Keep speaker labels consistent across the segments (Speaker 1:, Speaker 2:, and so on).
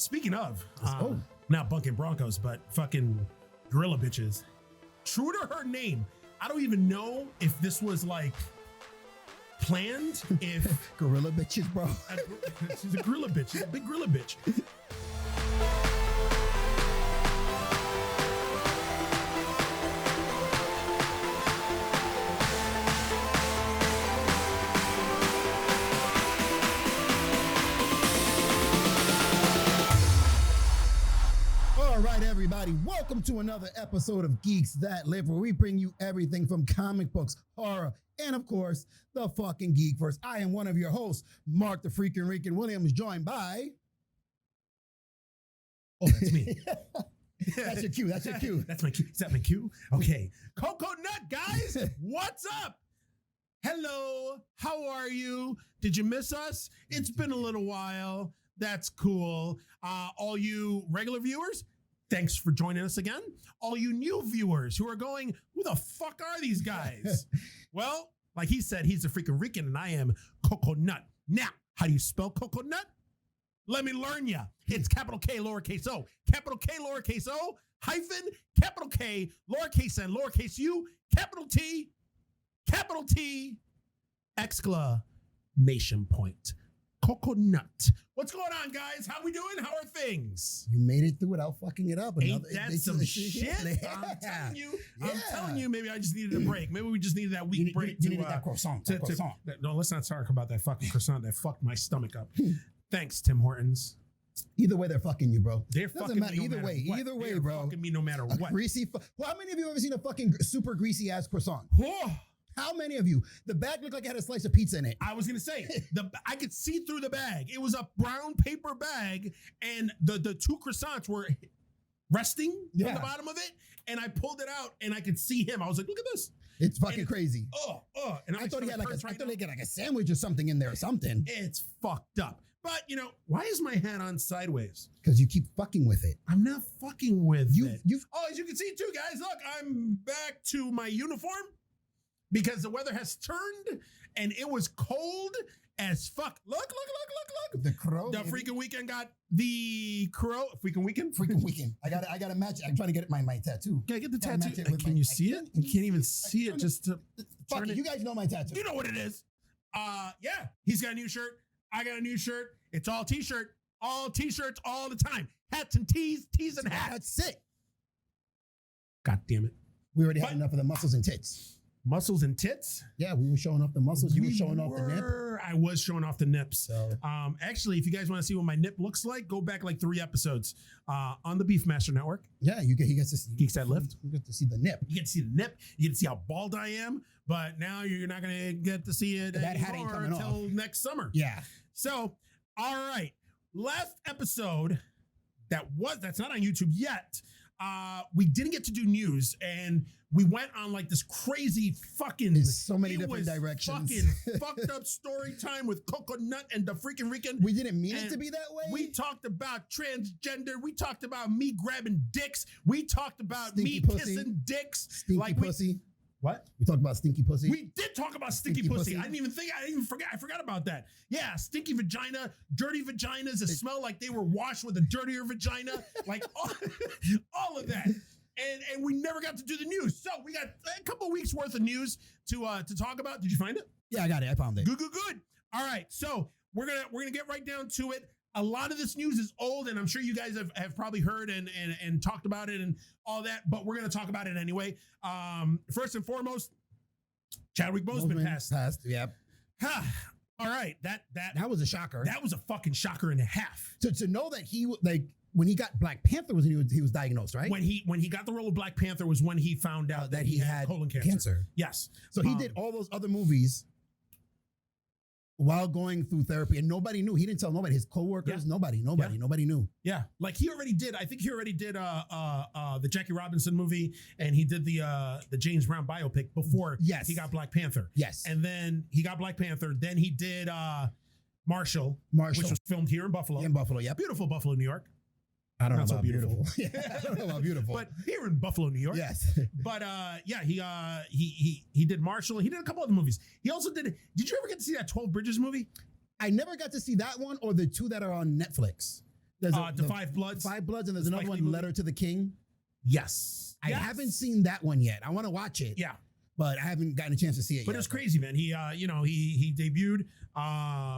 Speaker 1: Speaking of, not bunking Broncos, but fucking gorilla bitches. True to her name, I don't even know if this was like planned. If
Speaker 2: gorilla bitches, bro.
Speaker 1: She's a gorilla bitch. She's a big gorilla bitch.
Speaker 2: All right, everybody, welcome to another episode of Geeks That Lift, where we bring you everything from comic books, horror, and of course, the fucking Geekverse. I am one of your hosts, Mark the Freaking Rican Williams, joined by...
Speaker 1: Oh, that's me.
Speaker 2: That's your cue. That's your cue.
Speaker 1: That's my cue. Is that my cue? Okay. Coco Nut, guys, what's up? Hello. How are you? Did you miss us? It's been a little while. That's cool. All you regular viewers, thanks for joining us again. All you new viewers who are going, who the fuck are these guys? Well, like he said, he's a freaking Rican and I am Coco Nut. Now, how do you spell Coco Nut? Let me learn ya. It's capital K, lowercase o. Capital K, lowercase o, hyphen, capital K, lowercase n, lowercase u, capital T, exclamation point. Coco Nut. What's going on, guys? How we doing? How are things?
Speaker 2: You made it through without fucking it up.
Speaker 1: Ain't that some shit? I'm telling you, maybe I just needed a break. Maybe we just needed that week break.
Speaker 2: You needed that croissant.
Speaker 1: No, let's not talk about that fucking croissant that fucked my stomach up. Thanks, Tim Hortons.
Speaker 2: Either way, they're fucking you, bro.
Speaker 1: They're
Speaker 2: Doesn't
Speaker 1: fucking
Speaker 2: matter.
Speaker 1: me no
Speaker 2: Either
Speaker 1: matter
Speaker 2: way,
Speaker 1: what.
Speaker 2: either way,
Speaker 1: They're
Speaker 2: bro.
Speaker 1: Fucking me no matter what.
Speaker 2: Greasy. Well, how many of you have ever seen a fucking super greasy ass croissant?
Speaker 1: Oh.
Speaker 2: How many of you? The bag looked like it had a slice of pizza in it.
Speaker 1: I was gonna say I could see through the bag. It was a brown paper bag, and the two croissants were resting on the bottom of it. And I pulled it out, and I could see him. I was like, "Look at this!
Speaker 2: It's fucking crazy."
Speaker 1: And
Speaker 2: I thought he had like a sandwich or something in there or something.
Speaker 1: It's fucked up. But you know, why is my hat on sideways?
Speaker 2: Because you keep fucking with it.
Speaker 1: I'm not fucking with it.
Speaker 2: Oh,
Speaker 1: as you can see too, guys. Look, I'm back to my uniform. Because the weather has turned and it was cold as fuck. Look.
Speaker 2: The crow.
Speaker 1: The freaking weekend got the crow. Freaking weekend.
Speaker 2: I got to match it. I'm trying to get my tattoo.
Speaker 1: Yeah, get the tattoo. Can you see it? You can't even see it just to
Speaker 2: fuck it. You guys know my tattoo.
Speaker 1: You know what it is. Yeah. He's got a new shirt. I got a new shirt. It's all t-shirt. All t-shirts all the time. Hats and tees and hats.
Speaker 2: That's it.
Speaker 1: God damn it.
Speaker 2: We already had enough of the muscles and tits.
Speaker 1: Muscles and tits?
Speaker 2: Yeah, we were showing off the muscles. You were showing off the nip.
Speaker 1: I was showing off the nips.
Speaker 2: So.
Speaker 1: Actually, if you guys want to see what my nip looks like, go back like 3 episodes on the Beefmaster Network.
Speaker 2: Yeah, you get to see
Speaker 1: Geeks That Lift.
Speaker 2: You get to see the nip.
Speaker 1: You get to see the nip. You get to see how bald I am. But now you're not going to get to see it
Speaker 2: that hat ain't coming
Speaker 1: until
Speaker 2: off.
Speaker 1: next summer.
Speaker 2: Yeah.
Speaker 1: So, all right. Last episode, that's not on YouTube yet. We didn't get to do news, and we went on like this crazy fucking.
Speaker 2: There's so many different directions.
Speaker 1: Fucking fucked up story time with Coco Nut and the freaking Rican.
Speaker 2: We didn't mean it to be that way.
Speaker 1: We talked about transgender. We talked about me grabbing dicks. We talked about
Speaker 2: stinky
Speaker 1: me
Speaker 2: pussy.
Speaker 1: Kissing dicks.
Speaker 2: Stinky pussy.
Speaker 1: What?
Speaker 2: We talked about stinky pussy.
Speaker 1: We did talk about stinky pussy. I didn't even forget. I forgot about that. Yeah, stinky vagina, dirty vaginas that smell like they were washed with a dirtier vagina, like all of that. And we never got to do the news. So we got a couple weeks worth of news to talk about. Did you find it?
Speaker 2: Yeah, I got it. I found it.
Speaker 1: Good. All right. So we're gonna get right down to it. A lot of this news is old, and I'm sure you guys have probably heard and talked about it and all that, but we're going to talk about it anyway. First and foremost, Chadwick Boseman passed.
Speaker 2: Yep.
Speaker 1: All right. That
Speaker 2: was a shocker.
Speaker 1: That was a fucking shocker and a half.
Speaker 2: To know that he, like, when he got Black Panther, he was diagnosed, right?
Speaker 1: When he got the role of Black Panther was when he found out that he had colon cancer. Yes.
Speaker 2: So he did all those other movies while going through therapy, and nobody knew. He didn't tell nobody. His coworkers, nobody knew.
Speaker 1: Yeah, like he already did. I think he already did the Jackie Robinson movie, and he did the James Brown biopic before he got Black Panther.
Speaker 2: Yes,
Speaker 1: and then he got Black Panther. Then he did Marshall, which was filmed here in Buffalo.
Speaker 2: Yeah,
Speaker 1: beautiful Buffalo, New York.
Speaker 2: I don't know about beautiful. I don't know about beautiful.
Speaker 1: But here in Buffalo, New York.
Speaker 2: Yes.
Speaker 1: But he did Marshall. He did a couple other movies. He also did you ever get to see that 12 Bridges movie?
Speaker 2: I never got to see that one or the two that are on Netflix. There's
Speaker 1: The Five Bloods.
Speaker 2: Five Bloods, and there's
Speaker 1: The
Speaker 2: another
Speaker 1: Spike
Speaker 2: one,
Speaker 1: Lee movie.
Speaker 2: Letter to the King.
Speaker 1: Yes.
Speaker 2: I haven't seen that one yet. I want to watch it.
Speaker 1: Yeah.
Speaker 2: But I haven't gotten a chance to see it yet.
Speaker 1: But it was crazy, man. He, he debuted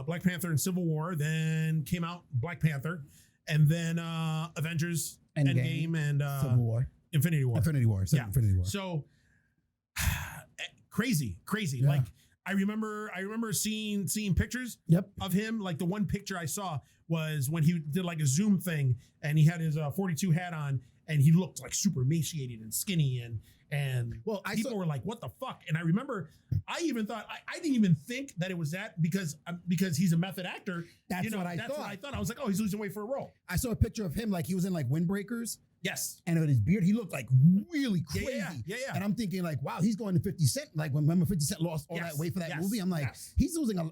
Speaker 1: Black Panther in Civil War, then came out Black Panther, and then Avengers, Endgame, and
Speaker 2: Civil War.
Speaker 1: Infinity War.
Speaker 2: Infinity War.
Speaker 1: Yeah.
Speaker 2: Infinity War.
Speaker 1: So crazy.
Speaker 2: Yeah.
Speaker 1: Like I remember seeing pictures
Speaker 2: Yep.
Speaker 1: of him. Like the one picture I saw was when he did like a Zoom thing, and he had his 42 hat on, and he looked like super emaciated and skinny, and
Speaker 2: Well,
Speaker 1: people were like, "What the fuck?" And I remember, I even thought I didn't even think that it was that because he's a method actor.
Speaker 2: That's what I
Speaker 1: That's
Speaker 2: thought.
Speaker 1: what I thought. I was like, "Oh, he's losing weight for a role."
Speaker 2: I saw a picture of him like he was in like Windbreakers,
Speaker 1: Yes.
Speaker 2: and with his beard, he looked like really
Speaker 1: Yeah,
Speaker 2: crazy.
Speaker 1: yeah.
Speaker 2: And I'm thinking like, wow, he's going to 50 Cent. Like when remember 50 Cent lost all
Speaker 1: Yes,
Speaker 2: that weight for that
Speaker 1: yes,
Speaker 2: movie, I'm like,
Speaker 1: yes.
Speaker 2: he's losing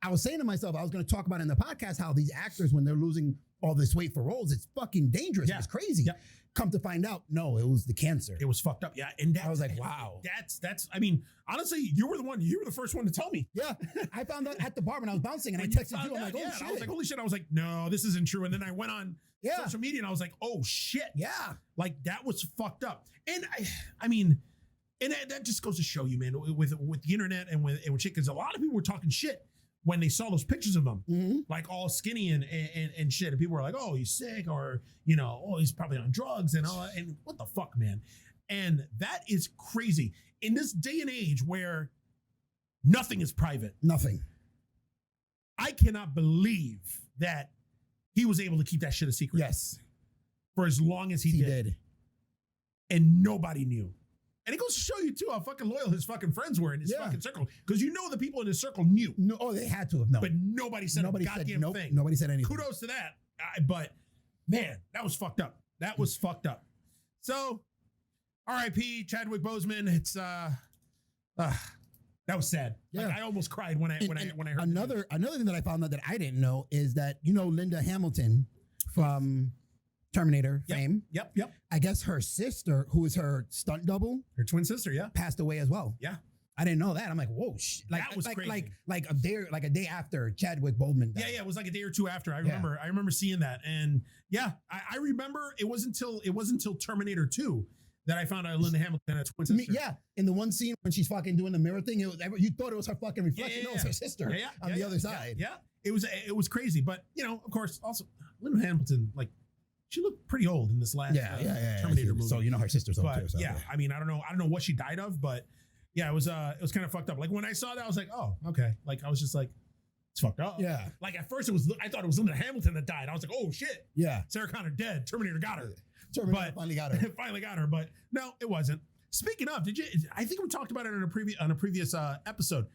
Speaker 2: I was saying to myself, I was going to talk about in the podcast how these actors, when they're losing all this weight for roles, it's fucking dangerous.
Speaker 1: Yeah.
Speaker 2: It's crazy.
Speaker 1: Yeah.
Speaker 2: Come to find out, no, it was the cancer.
Speaker 1: It was fucked up. Yeah. And
Speaker 2: I was like, wow.
Speaker 1: That's. I mean, honestly, you were the first one to tell me.
Speaker 2: Yeah, I found out at the bar when I was bouncing, and
Speaker 1: When
Speaker 2: I
Speaker 1: you
Speaker 2: texted
Speaker 1: found
Speaker 2: you. I'm
Speaker 1: out,
Speaker 2: like, oh
Speaker 1: yeah,
Speaker 2: shit.
Speaker 1: and I was like, holy shit. I was like, no, this isn't true. And then I went on
Speaker 2: Yeah.
Speaker 1: social media and I was like, oh shit.
Speaker 2: Yeah.
Speaker 1: Like that was fucked up. And I mean, and that just goes to show you, man, with the internet and with shit, because a lot of people were talking shit when they saw those pictures of him,
Speaker 2: Mhm.
Speaker 1: like all skinny and shit. And people were like, oh, he's sick, or, oh, he's probably on drugs and all that. And what the fuck, man? And that is crazy. In this day and age where nothing is private,
Speaker 2: Nothing.
Speaker 1: I cannot believe that he was able to keep that shit a secret
Speaker 2: Yes,
Speaker 1: for as long as he did. And nobody knew. And it goes to show you too how fucking loyal his fucking friends were in his
Speaker 2: Yeah.
Speaker 1: fucking circle. Because the people in his circle knew,
Speaker 2: No, oh, they had to have known.
Speaker 1: but nobody said a goddamn
Speaker 2: nope,
Speaker 1: thing.
Speaker 2: Nobody said anything.
Speaker 1: Kudos to that. But man, that was fucked up. That was fucked up. So, R.I.P. Chadwick Boseman. It's that was sad.
Speaker 2: Yeah.
Speaker 1: Like, I almost cried when I heard
Speaker 2: another thing that I found out that I didn't know is that Linda Hamilton from Terminator fame.
Speaker 1: Yep.
Speaker 2: I guess her sister, who is her stunt double,
Speaker 1: Her twin sister. Yeah.
Speaker 2: passed away as well.
Speaker 1: Yeah.
Speaker 2: I didn't know that. I'm like, whoa,
Speaker 1: That was crazy.
Speaker 2: like a day after Chadwick Boseman died.
Speaker 1: Yeah. It was like a day or two after. I remember seeing that, and yeah, I remember it wasn't until Terminator 2 that I found out Linda Hamilton had a twin sister.
Speaker 2: Yeah, in the one scene when she's fucking doing the mirror thing, you thought it was her fucking reflection. No, it's her sister on the other side.
Speaker 1: Yeah. It was crazy, but of course, also Linda Hamilton, like, she looked pretty old in this last Terminator movie.
Speaker 2: So her sister's old
Speaker 1: But
Speaker 2: too. So,
Speaker 1: yeah, I mean, I don't know what she died of, but yeah, it was kind of fucked up. Like when I saw that, I was like, oh, okay. Like I was just like, it's fucked up.
Speaker 2: Yeah.
Speaker 1: Like at first I thought it was Linda Hamilton that died. I was like, oh shit.
Speaker 2: Yeah.
Speaker 1: Sarah Connor dead. Terminator got her.
Speaker 2: Terminator finally got her.
Speaker 1: Finally got her, but no, it wasn't. Speaking of, I think we talked about it on a previous episode.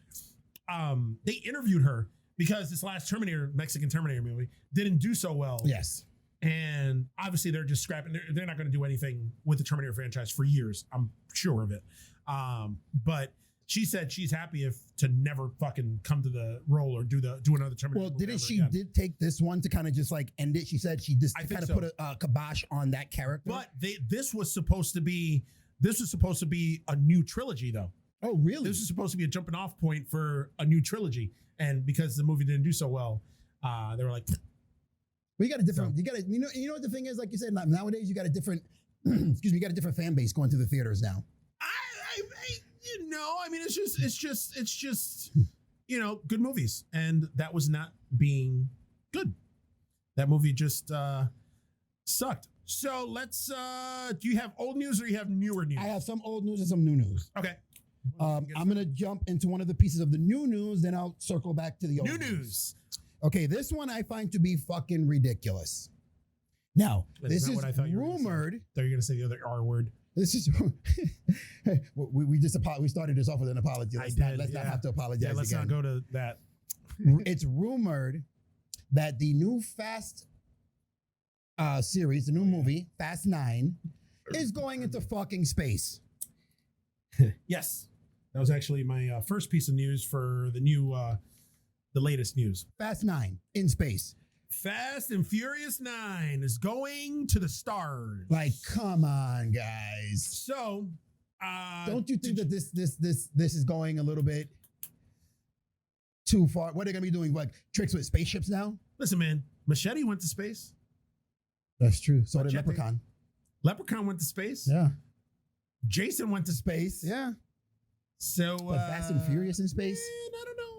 Speaker 1: They interviewed her because this last Mexican Terminator movie didn't do so well.
Speaker 2: Yes.
Speaker 1: And obviously they're just scrapping. They're not going to do anything with the Terminator franchise for years. I'm sure of it. But she said she's happy to never fucking come to the role or do another Terminator.
Speaker 2: Well,
Speaker 1: movie
Speaker 2: didn't
Speaker 1: ever
Speaker 2: she
Speaker 1: again.
Speaker 2: did take this one to kind of just like end it? She said she just
Speaker 1: I
Speaker 2: kind of
Speaker 1: think
Speaker 2: put a kibosh on that character.
Speaker 1: But this was supposed to be a new trilogy, though.
Speaker 2: Oh, really?
Speaker 1: This was supposed to be a jumping off point for a new trilogy, and because the movie didn't do so well, they were like,
Speaker 2: We got a different. You know what the thing is? Like you said, nowadays you got a different. Excuse me, you got a different fan base going to the theaters now.
Speaker 1: I mean, it's just good movies, and that was not being good. That movie just sucked. So let's. Do you have old news or you have newer news?
Speaker 2: I have some old news and some new news.
Speaker 1: Okay.
Speaker 2: I'm gonna jump into one of the pieces of the new news, then I'll circle back to the old
Speaker 1: New news.
Speaker 2: Okay, this one I find to be fucking ridiculous. Now, this is
Speaker 1: what I thought you were gonna say.
Speaker 2: rumored.
Speaker 1: Thought you were going to say the other R word.
Speaker 2: This is we started this off with an apology. Let's not have to apologize.
Speaker 1: Yeah, let's
Speaker 2: again.
Speaker 1: not go to that.
Speaker 2: It's rumored that the new Fast series, the new movie Fast 9, is going into fucking space.
Speaker 1: Yes, that was actually my first piece of news for the latest news.
Speaker 2: Fast 9 in space.
Speaker 1: Fast and Furious 9 is going to the stars.
Speaker 2: Like, come on, guys.
Speaker 1: So,
Speaker 2: don't you think that this is going a little bit too far? What are they gonna be doing? Like tricks with spaceships now?
Speaker 1: Listen, man, Machete went to space.
Speaker 2: That's true. So
Speaker 1: But
Speaker 2: did
Speaker 1: check it.
Speaker 2: Leprechaun.
Speaker 1: Leprechaun went to space.
Speaker 2: Yeah.
Speaker 1: Jason went to space.
Speaker 2: Yeah.
Speaker 1: So
Speaker 2: But Fast and Furious in space?
Speaker 1: man, I don't know.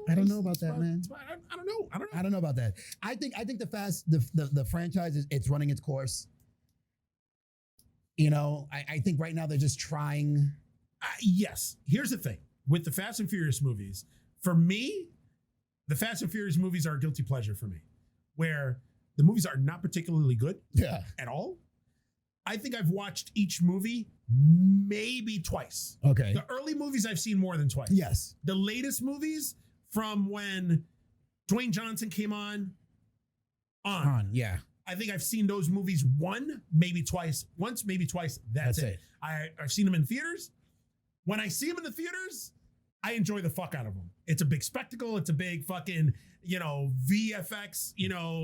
Speaker 2: I don't know about that, man.
Speaker 1: I don't know.
Speaker 2: I don't know about that. I think the franchise it's running its course. You know, I think right now they're just trying.
Speaker 1: Yes. Here's the thing with the Fast and Furious movies. For me, the Fast and Furious movies are a guilty pleasure for me, where the movies are not particularly good at all. I think I've watched each movie maybe twice.
Speaker 2: Okay.
Speaker 1: The early movies I've seen more than twice.
Speaker 2: Yes.
Speaker 1: The latest movies from when Dwayne Johnson came on.
Speaker 2: Yeah.
Speaker 1: I think I've seen those movies once, maybe twice. That's it. I've seen them in theaters. When I see them in the theaters, I enjoy the fuck out of them. It's a big spectacle. It's a big fucking, VFX,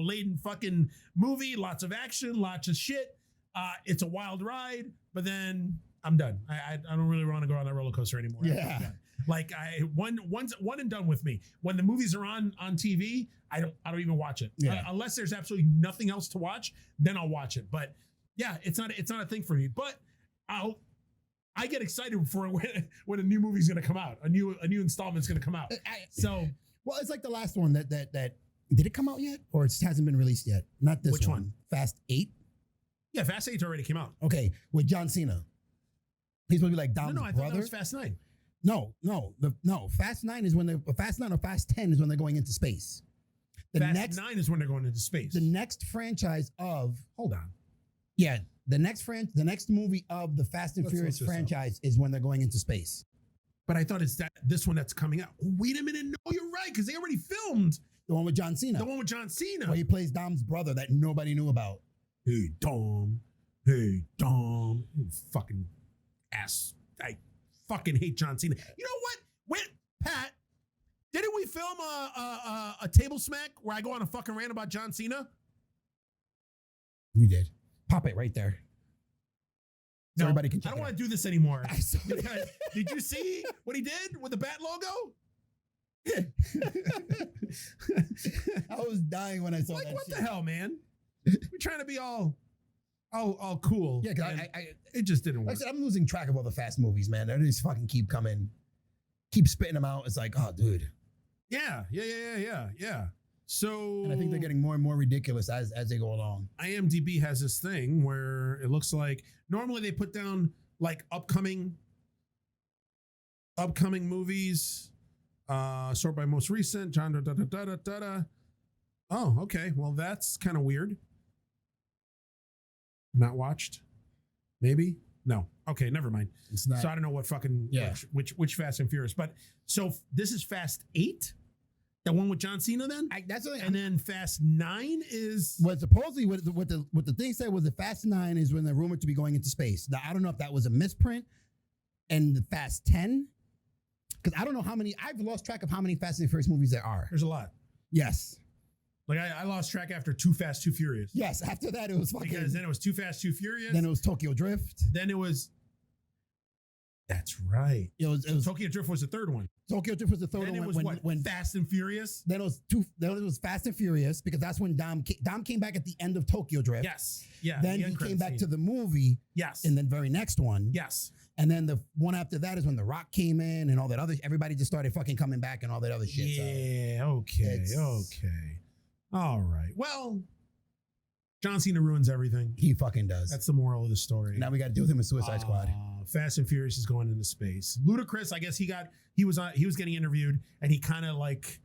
Speaker 1: laden fucking movie. Lots of action, lots of shit. It's a wild ride, but then I'm done. I don't really want to go on that roller coaster anymore.
Speaker 2: Yeah.
Speaker 1: Like one and done with me. When the movies are on TV, I don't even watch it.
Speaker 2: Yeah.
Speaker 1: Unless there's absolutely nothing else to watch, then I'll watch it. But yeah, it's not a thing for me. But I get excited for when a new movie's going to come out. A new installment's going to come out.
Speaker 2: Well, it's like the last one that did it come out yet, or it just hasn't been released yet? Not this
Speaker 1: Which
Speaker 2: one.
Speaker 1: one?
Speaker 2: Fast 8.
Speaker 1: Yeah, Fast 8 already came out.
Speaker 2: Okay, with John Cena. He's supposed to be like Dom's
Speaker 1: I thought
Speaker 2: brother.
Speaker 1: that was Fast 9.
Speaker 2: No. Fast 9 is when Fast 9 or Fast 10 is when they're going into space.
Speaker 1: Fast 9 is when they're going into space.
Speaker 2: The next franchise of
Speaker 1: Hold on.
Speaker 2: yeah, the next movie of the Fast and
Speaker 1: Let's
Speaker 2: Furious
Speaker 1: look this up.
Speaker 2: franchise is when they're going into space.
Speaker 1: But I thought it's this one that's coming out. Oh, wait a minute. No, you're right, because they already filmed
Speaker 2: The one with John Cena.
Speaker 1: the one with John Cena.
Speaker 2: where he plays Dom's brother that nobody knew about.
Speaker 1: Hey, Dom. You fucking ass. I fucking hate John Cena. You know what? Pat, didn't we film a table smack where I go on a fucking rant about John Cena?
Speaker 2: You did. Pop it right there. So
Speaker 1: No,
Speaker 2: everybody can
Speaker 1: I
Speaker 2: check
Speaker 1: don't
Speaker 2: it
Speaker 1: want
Speaker 2: out.
Speaker 1: to do this anymore.
Speaker 2: I saw it.
Speaker 1: Because, did you see what he did with the bat logo?
Speaker 2: I was dying when I saw
Speaker 1: Like,
Speaker 2: that
Speaker 1: what
Speaker 2: shit.
Speaker 1: the hell, man? We're trying to be all cool.
Speaker 2: Yeah, because
Speaker 1: and
Speaker 2: I
Speaker 1: it just didn't
Speaker 2: like I
Speaker 1: work.
Speaker 2: said, I'm losing track of all the Fast movies, man. They just fucking keep coming, keep spitting them out. It's like, oh, dude.
Speaker 1: Yeah. So
Speaker 2: And I think they're getting more and more ridiculous as they go along.
Speaker 1: IMDb has this thing where it looks like normally they put down like upcoming movies, sort by most recent. Oh, okay. Well, that's kind of weird. Not watched? Maybe? No. Okay, never mind.
Speaker 2: It's not.
Speaker 1: So I don't know what fucking which Fast and Furious. But so this is Fast 8, the one with John Cena. Then
Speaker 2: That's what
Speaker 1: and then Fast 9 is
Speaker 2: what supposedly what the thing said was the Fast 9 is when they're rumored to be going into space. Now I don't know if that was a misprint, and the Fast 10, because I don't know how many. I've lost track of how many Fast and Furious movies there are.
Speaker 1: there's a lot.
Speaker 2: Yes,
Speaker 1: Like I lost track after Too Fast, Too Furious.
Speaker 2: yes. After that, it was fucking.
Speaker 1: Because then it was Too Fast, Too Furious.
Speaker 2: Then it was Tokyo Drift.
Speaker 1: Then it was. That's right.
Speaker 2: It was
Speaker 1: Tokyo Drift was the third one.
Speaker 2: Tokyo Drift was the third
Speaker 1: Then it
Speaker 2: one.
Speaker 1: was
Speaker 2: when
Speaker 1: Fast and Furious.
Speaker 2: then it was Then it was Fast and Furious because that's when Dom came back at the end of Tokyo Drift.
Speaker 1: Yes. Yeah.
Speaker 2: Then
Speaker 1: the end
Speaker 2: he
Speaker 1: credit
Speaker 2: came back
Speaker 1: scene.
Speaker 2: to the movie
Speaker 1: Yes.
Speaker 2: in the very next one.
Speaker 1: Yes.
Speaker 2: And then the one after that is when The Rock came in and all that other. Everybody just started fucking coming back and all that other shit.
Speaker 1: Yeah. Okay.
Speaker 2: It's-
Speaker 1: Okay. All right. Well, John Cena ruins everything.
Speaker 2: He fucking does.
Speaker 1: That's the moral of the story.
Speaker 2: Now we got to deal with him in Suicide Squad.
Speaker 1: Fast and Furious is going into space. Ludacris, I guess he was getting interviewed and he kind of like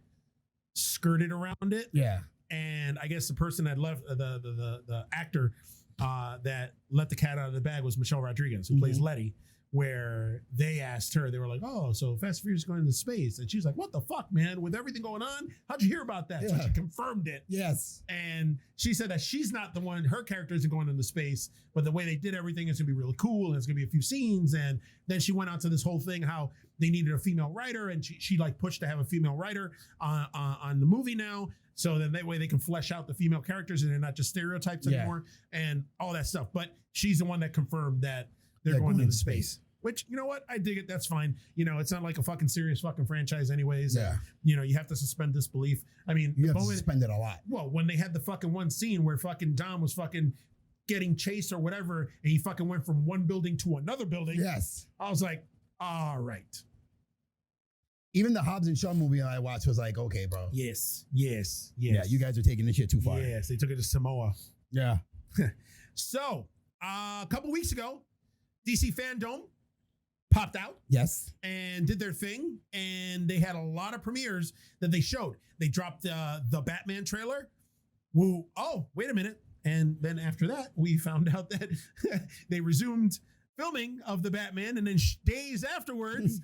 Speaker 1: skirted around it.
Speaker 2: Yeah.
Speaker 1: And I guess the person that left the actor that let the cat out of the bag was Michelle Rodriguez, who plays Letty. Where they asked her, they were like, "Oh, so Fast and Furious is going into space," and she was like, "What the fuck, man? With everything going on, how'd you hear about that?" So
Speaker 2: Yeah.
Speaker 1: she confirmed it.
Speaker 2: Yes.
Speaker 1: And she said that she's not the one, her character isn't going into space, but the way they did everything is gonna be really cool and it's gonna be a few scenes. And then she went on to this whole thing how they needed a female writer and she like pushed to have a female writer on the movie now. So then that way they can flesh out the female characters and they're not just stereotypes anymore and all that stuff. But she's the one that confirmed that they're going into space. which, you know what? I dig it. That's fine. You know, it's not like a fucking serious fucking franchise anyways.
Speaker 2: Yeah.
Speaker 1: And, you know, you have to suspend disbelief. I mean,
Speaker 2: You
Speaker 1: the
Speaker 2: have to
Speaker 1: moment,
Speaker 2: suspend it a lot.
Speaker 1: well, when they had the fucking one scene where fucking Dom was fucking getting chased or whatever, and he fucking went from one building to another building.
Speaker 2: Yes.
Speaker 1: I was like, all right.
Speaker 2: Even the Hobbs and Shaw movie I watched was like, okay, bro.
Speaker 1: Yes.
Speaker 2: Yeah, you guys are taking this shit too far.
Speaker 1: Yes, they took it to Samoa.
Speaker 2: Yeah.
Speaker 1: So, a couple weeks ago, DC Fandom popped out
Speaker 2: Yes.
Speaker 1: and did their thing, and they had a lot of premieres that they showed. They dropped the Batman trailer. Woo! Oh, wait a minute! And then after that, we found out that they resumed filming of the Batman, and then days afterwards,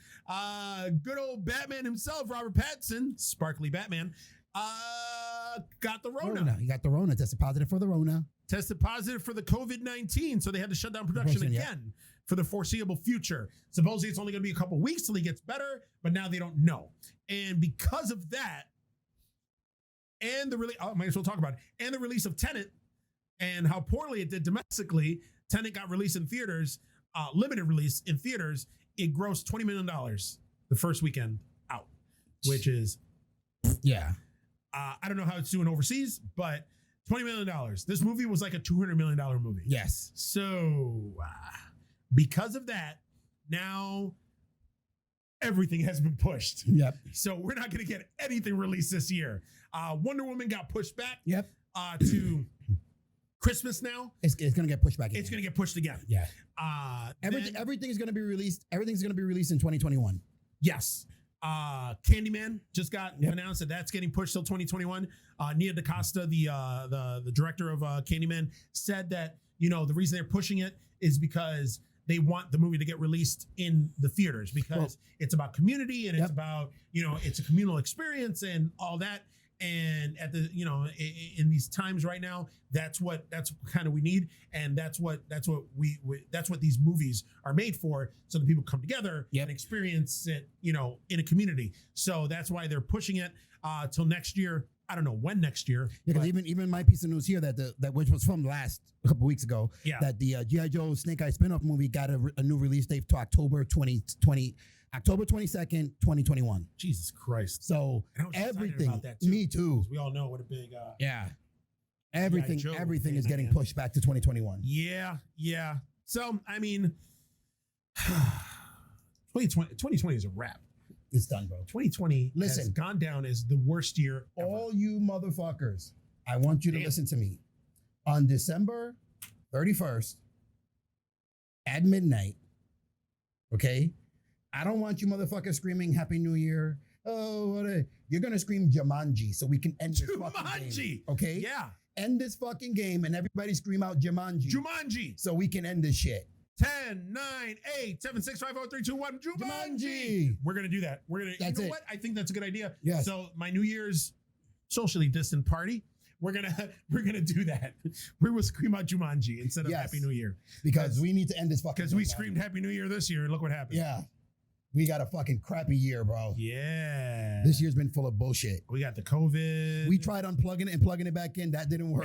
Speaker 1: good old Batman himself, Robert Pattinson, sparkly Batman, got the Rona.
Speaker 2: He got the Rona. Tested positive for the Rona.
Speaker 1: Tested positive for the COVID-19, so they had to shut down production again for the foreseeable future. Supposedly it's only going to be a couple weeks till he gets better, but now they don't know. And because of that, and the release, I might as well talk about it, and the release of Tenet and how poorly it did domestically. Tenet got released in theaters, limited release in theaters. It grossed $20 million the first weekend out, which is,
Speaker 2: Yeah.
Speaker 1: I don't know how it's doing overseas, but $20 million. This movie was like a $200 million movie.
Speaker 2: Yes.
Speaker 1: So because of that, now everything has been pushed.
Speaker 2: Yep.
Speaker 1: So we're not going to get anything released this year. Wonder Woman got pushed back
Speaker 2: Yep.
Speaker 1: to Christmas now.
Speaker 2: It's gonna get pushed back again.
Speaker 1: It's going to get pushed again.
Speaker 2: Yeah.
Speaker 1: Then-
Speaker 2: Everything is gonna be released. Everything's gonna be released in 2021.
Speaker 1: Yes. Candyman just got announced that that's getting pushed till 2021. Nia DaCosta, the director of Candyman, said that, you know, the reason they're pushing it is because they want the movie to get released in the theaters because it's about community and it's about, you know, it's a communal experience and all that. And at the, you know, in these times right now, that's what kind of we need, and that's what these movies are made for, so that people come together and experience it, you know, in a community. So that's why they're pushing it till next year. I don't know when next year.
Speaker 2: Yeah, because even my piece of news here that which was from a couple weeks ago, that the G.I. Joe Snake Eye spinoff movie got a new release date to October 22nd, 2021.
Speaker 1: Jesus Christ!
Speaker 2: So everything,
Speaker 1: about that too,
Speaker 2: me too.
Speaker 1: We all know what a big
Speaker 2: everything is getting pushed back to 2021.
Speaker 1: Yeah. So I mean, 2020 is a wrap.
Speaker 2: It's done, bro.
Speaker 1: 2020 has gone down as the worst year ever.
Speaker 2: All you motherfuckers, I want you to listen to me. On December 31st at midnight, okay? I don't want you motherfuckers screaming Happy New Year. Oh, you're going to scream Jumanji so we can end this fucking game. Okay?
Speaker 1: Yeah.
Speaker 2: End this fucking game and everybody scream out Jumanji. So we can end this shit.
Speaker 1: 10, 9, 8, 7, 6, 5, 4, 3, 2, 1, Jumanji. We're going to do that. We're going to, you know what? I think that's a good idea.
Speaker 2: Yes.
Speaker 1: So my New Year's socially distant party, we're going to do that. We will scream out Jumanji instead of Happy New Year.
Speaker 2: Because we need to end this fucking
Speaker 1: Because we screamed Happy New Year this year and look what happened.
Speaker 2: Yeah. We got a fucking crappy year, bro.
Speaker 1: Yeah.
Speaker 2: This year's been full of bullshit.
Speaker 1: We got the COVID.
Speaker 2: We tried unplugging it and plugging it back in. That didn't work.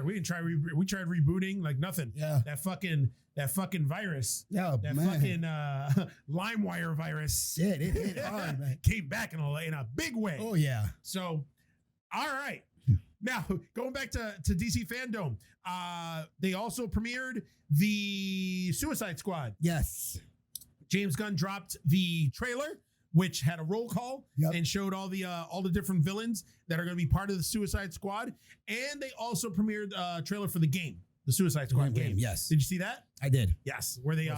Speaker 1: We didn't try. We tried rebooting, like nothing.
Speaker 2: Yeah.
Speaker 1: That fucking virus.
Speaker 2: Yeah,
Speaker 1: that
Speaker 2: man.
Speaker 1: fucking LimeWire virus.
Speaker 2: Shit, it hit hard, man.
Speaker 1: Came back in a big way.
Speaker 2: Oh yeah.
Speaker 1: So, all right. Now going back to DC Fandom, they also premiered the Suicide Squad.
Speaker 2: Yes.
Speaker 1: James Gunn dropped the trailer, which had a roll call and showed all the different villains that are going to be part of the Suicide Squad. And they also premiered a trailer for the game, the Suicide Squad game.
Speaker 2: Yes.
Speaker 1: Did you see that?
Speaker 2: I did.
Speaker 1: Yes. Where they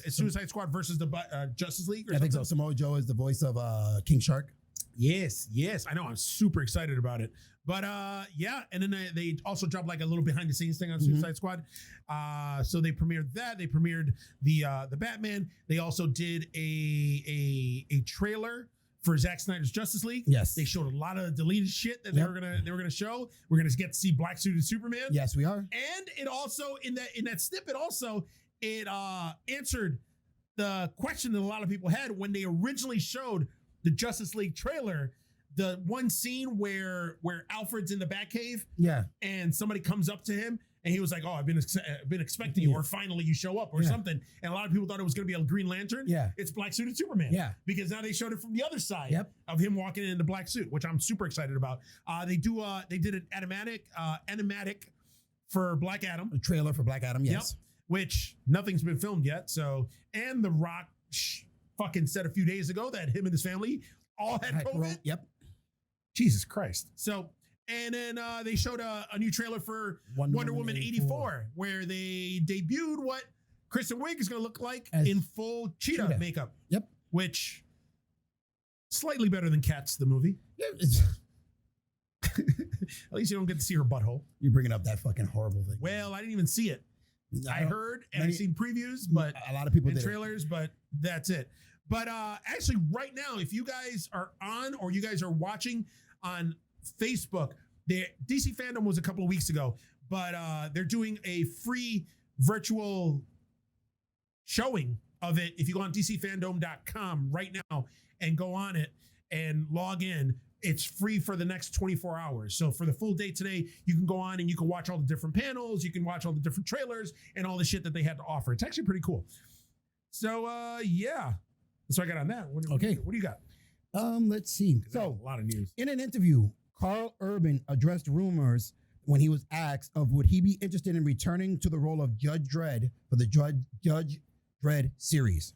Speaker 1: Suicide Squad versus the Justice League.
Speaker 2: I think so. Samoa Joe is the voice of King Shark.
Speaker 1: Yes. I know. I'm super excited about it. But and then they also dropped like a little behind the scenes thing on Suicide Squad. So they premiered that. They premiered the Batman. They also did a trailer for Zack Snyder's Justice League.
Speaker 2: Yes.
Speaker 1: They showed a lot of deleted shit that they were gonna show. We're gonna get to see black suited Superman.
Speaker 2: Yes, we are.
Speaker 1: And it also in that snippet it answered the question that a lot of people had when they originally showed the Justice League trailer. The one scene where Alfred's in the Batcave,
Speaker 2: yeah,
Speaker 1: and somebody comes up to him And he was like, "Oh, I've been expecting you, or finally you show up, or something." And a lot of people thought it was going to be a Green Lantern.
Speaker 2: Yeah.
Speaker 1: It's black suited Superman.
Speaker 2: Yeah.
Speaker 1: Because now they showed it from the other side
Speaker 2: Yep.
Speaker 1: of him walking in the black suit, which I'm super excited about. They did an animatic for Black Adam.
Speaker 2: A trailer for Black Adam, yes.
Speaker 1: Yep. Which nothing's been filmed yet. So, and The Rock fucking said a few days ago that him and his family all had COVID.
Speaker 2: Yep.
Speaker 1: Jesus Christ. So, and then they showed a new trailer for Wonder Woman 84, where they debuted what Kristen Wiig is going to look like in full cheetah makeup.
Speaker 2: Yep.
Speaker 1: Which slightly better than Cats, the movie.
Speaker 2: Yeah,
Speaker 1: At least you don't get to see her butthole.
Speaker 2: You're bringing up that fucking horrible thing.
Speaker 1: Well, I didn't even see it. I heard and I've seen previews, but
Speaker 2: a lot of people
Speaker 1: and
Speaker 2: did
Speaker 1: trailers, but that's it. But actually, right now, if you guys are on or you guys are watching on Facebook, the DC Fandom was a couple of weeks ago, but they're doing a free virtual showing of it. If you go on dcfandom.com right now and go on it and log in, it's free for the next 24 hours. So for the full day today, you can go on and you can watch all the different panels, you can watch all the different trailers and all the shit that they had to offer. It's actually pretty cool. So yeah, that's what I got on that. What do you got?
Speaker 2: Let's see. So
Speaker 1: a lot of news.
Speaker 2: In an interview, Carl Urban addressed rumors when he was asked of would he be interested in returning to the role of Judge Dredd for the Judge Dredd series.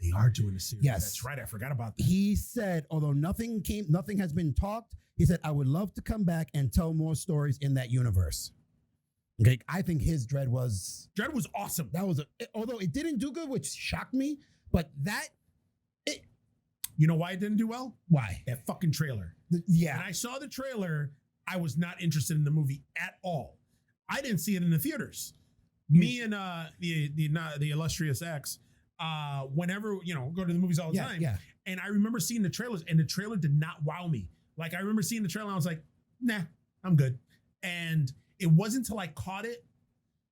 Speaker 1: They are doing a series.
Speaker 2: Yes.
Speaker 1: That's right. I forgot about that.
Speaker 2: He said, although nothing has been talked, he said, I would love to come back and tell more stories in that universe. Okay. I think his Dredd was
Speaker 1: awesome.
Speaker 2: That was although it didn't do good, which shocked me, but
Speaker 1: you know why it didn't do well?
Speaker 2: Why?
Speaker 1: That fucking trailer.
Speaker 2: Yeah.
Speaker 1: When I saw the trailer, I was not interested in the movie at all. I didn't see it in the theaters. Me and the illustrious X, whenever, go to the movies all the time.
Speaker 2: Yeah.
Speaker 1: And I remember seeing the trailers, and the trailer did not wow me. Like, I remember seeing the trailer, and I was like, nah, I'm good. And it wasn't until I caught it.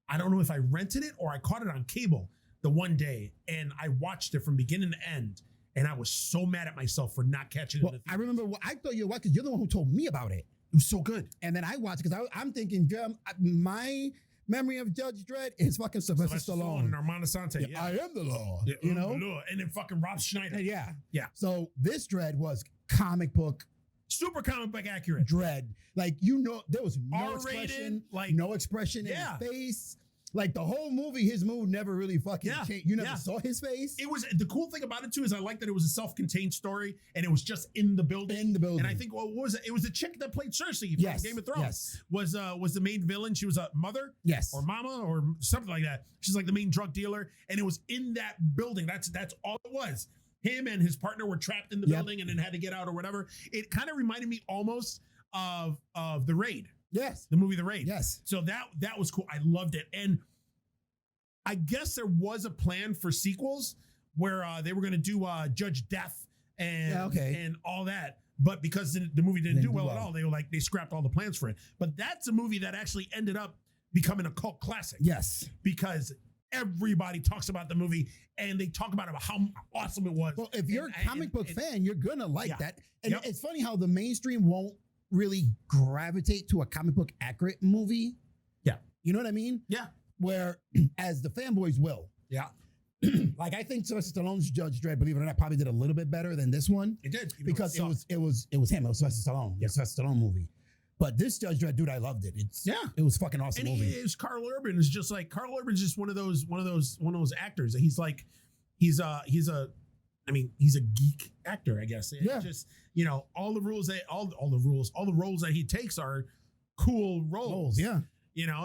Speaker 1: I don't know if I rented it or I caught it on cable the one day, and I watched it from beginning to end. And I was so mad at myself for not catching it.
Speaker 2: Well, I remember I thought you were watching because you're the one who told me about it.
Speaker 1: It was so good.
Speaker 2: And then I watched it because I'm thinking, my memory of Judge Dredd is fucking Sylvester Stallone.
Speaker 1: And Armando Sante.
Speaker 2: Yeah. I am the law.
Speaker 1: Yeah, and then fucking Rob Schneider.
Speaker 2: Yeah.
Speaker 1: Yeah.
Speaker 2: So this Dredd was comic book.
Speaker 1: Super comic book accurate.
Speaker 2: Dredd. Like, there was no
Speaker 1: R-rated,
Speaker 2: expression.
Speaker 1: like,
Speaker 2: no expression in his face. Like, the whole movie, his mood never really fucking changed. You never saw his face.
Speaker 1: It was the cool thing about it too is I like that it was a self-contained story and it was just in the building. And I think what was it? It was the chick that played Cersei from Game of Thrones. Was the main villain. She was a mother, or mama, or something like that. She's like the main drug dealer, and it was in that building. That's all it was. Him and his partner were trapped in the building and then had to get out or whatever. It kind of reminded me almost of The Raid.
Speaker 2: Yes.
Speaker 1: The movie The Raid.
Speaker 2: Yes.
Speaker 1: So that was cool. I loved it. And I guess there was a plan for sequels where they were going to do Judge Death and all that. But because the movie didn't do well at all, they scrapped all the plans for it. But that's a movie that actually ended up becoming a cult classic.
Speaker 2: Yes.
Speaker 1: Because everybody talks about the movie and they talk about how awesome it was.
Speaker 2: Well, if you're a comic book fan, you're going to like that. And it's funny how the mainstream won't really gravitate to a comic book accurate movie.
Speaker 1: Yeah.
Speaker 2: You know what I mean?
Speaker 1: Yeah.
Speaker 2: Where as the fanboys will.
Speaker 1: Yeah.
Speaker 2: Like, I think Sylvester Stallone's Judge Dredd, believe it or not, probably did a little bit better than this one.
Speaker 1: It did.
Speaker 2: Because it was him. It was Sylvester Stallone. Yeah. Sylvester Stallone movie. But this Judge Dredd, dude, I loved it. It was fucking awesome
Speaker 1: and
Speaker 2: movie.
Speaker 1: Carl Urban is just like Urban's just one of those actors. He's a geek actor, I guess. And just, all the roles that he takes are cool roles.
Speaker 2: Yeah.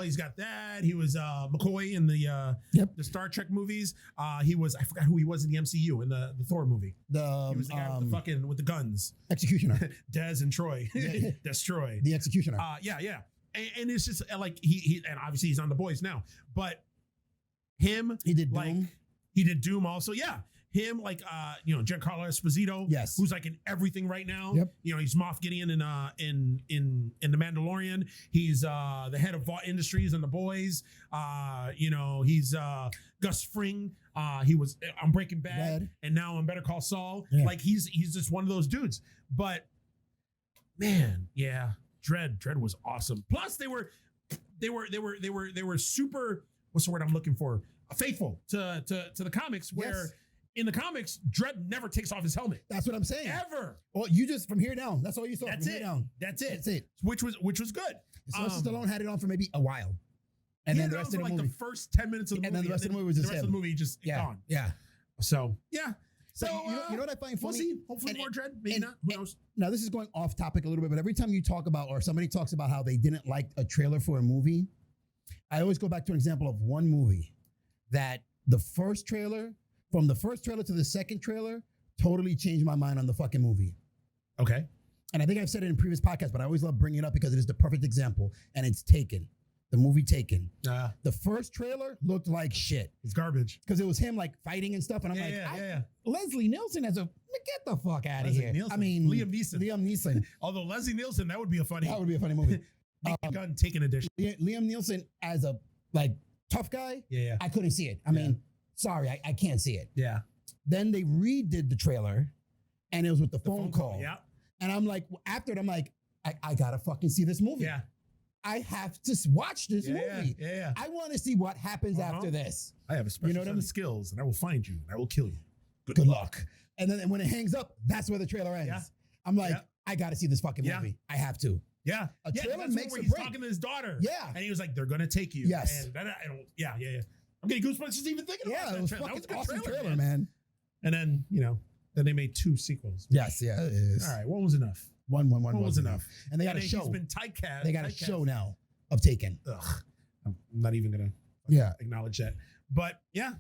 Speaker 1: He's got that. He was McCoy in the Star Trek movies. I forgot who he was in the MCU in the Thor movie. He was the guy with the fucking with the guns.
Speaker 2: Executioner.
Speaker 1: Des and Troy. Destroy.
Speaker 2: The Executioner.
Speaker 1: Yeah. And it's just like he and obviously he's on The Boys now. But him,
Speaker 2: he did Doom.
Speaker 1: He did Doom also. Yeah. Him, Giancarlo Esposito, who's like in everything right now.
Speaker 2: Yep.
Speaker 1: He's Moff Gideon in The Mandalorian. He's the head of Vought Industries and The Boys. He's Gus Fring. He was on Breaking Bad and now on Better Call Saul. Yeah. Like he's just one of those dudes. But man, Dredd was awesome. Plus they they were super. What's the word I'm looking for? Faithful to the comics, where in the comics, Dredd never takes off his helmet.
Speaker 2: That's what I'm saying.
Speaker 1: Ever.
Speaker 2: Well, you just from here down. That's all you saw.
Speaker 1: That's
Speaker 2: from
Speaker 1: it.
Speaker 2: Here down.
Speaker 1: That's it.
Speaker 2: That's it.
Speaker 1: Which was good.
Speaker 2: Sylvester Stallone had it on for maybe a while, and then the rest of the movie,
Speaker 1: the first 10 minutes of the movie,
Speaker 2: and then the rest of the movie was just
Speaker 1: the rest of the movie just gone.
Speaker 2: Yeah.
Speaker 1: So yeah.
Speaker 2: So you know what I find funny?
Speaker 1: We'll see. Hopefully more Dredd. Maybe not. Who knows?
Speaker 2: Now this is going off topic a little bit, but every time you talk about or somebody talks about how they didn't like a trailer for a movie, I always go back to an example of one movie that the first trailer, from the first trailer to the second trailer, totally changed my mind on the fucking movie.
Speaker 1: Okay.
Speaker 2: And I think I've said it in previous podcasts, but I always love bringing it up because it is the perfect example, and it's Taken. The movie Taken. The first trailer looked like shit.
Speaker 1: It's garbage.
Speaker 2: Because it was him like fighting and stuff. And I'm Leslie Nielsen as a, get the fuck out of here.
Speaker 1: Nielsen.
Speaker 2: I mean,
Speaker 1: Liam Neeson. Although Leslie Nielsen, that would be a funny
Speaker 2: movie.
Speaker 1: Gun Taken edition.
Speaker 2: Liam Nielsen as a like tough guy.
Speaker 1: Yeah.
Speaker 2: I couldn't see it. I mean, sorry, I can't see it.
Speaker 1: Yeah.
Speaker 2: Then they redid the trailer and it was with the phone call.
Speaker 1: Yeah.
Speaker 2: And I'm like, after it, I'm like, I gotta fucking see this movie.
Speaker 1: Yeah.
Speaker 2: I have to watch this movie.
Speaker 1: Yeah.
Speaker 2: I want to see what happens after this.
Speaker 1: I have a special set of skills, and I will find you, and I will kill you.
Speaker 2: Good luck. And then when it hangs up, that's where the trailer ends.
Speaker 1: Yeah.
Speaker 2: I'm like, I got to see this fucking movie. I have to.
Speaker 1: Yeah.
Speaker 2: A trailer makes
Speaker 1: where
Speaker 2: a
Speaker 1: he's
Speaker 2: break.
Speaker 1: talking to his daughter.
Speaker 2: Yeah.
Speaker 1: And he was like, they're going to take you.
Speaker 2: Yes.
Speaker 1: And I don't, yeah. I'm getting goosebumps just even thinking about that.
Speaker 2: It was
Speaker 1: That
Speaker 2: fucking
Speaker 1: was a good
Speaker 2: awesome trailer, man.
Speaker 1: And then, then they made 2 sequels.
Speaker 2: Yes, yeah, it is.
Speaker 1: All right, one was enough.
Speaker 2: One was enough. And they got a show.
Speaker 1: He's been typecast.
Speaker 2: They got a show now of Taken.
Speaker 1: Ugh. I'm not even going to acknowledge that. But yeah,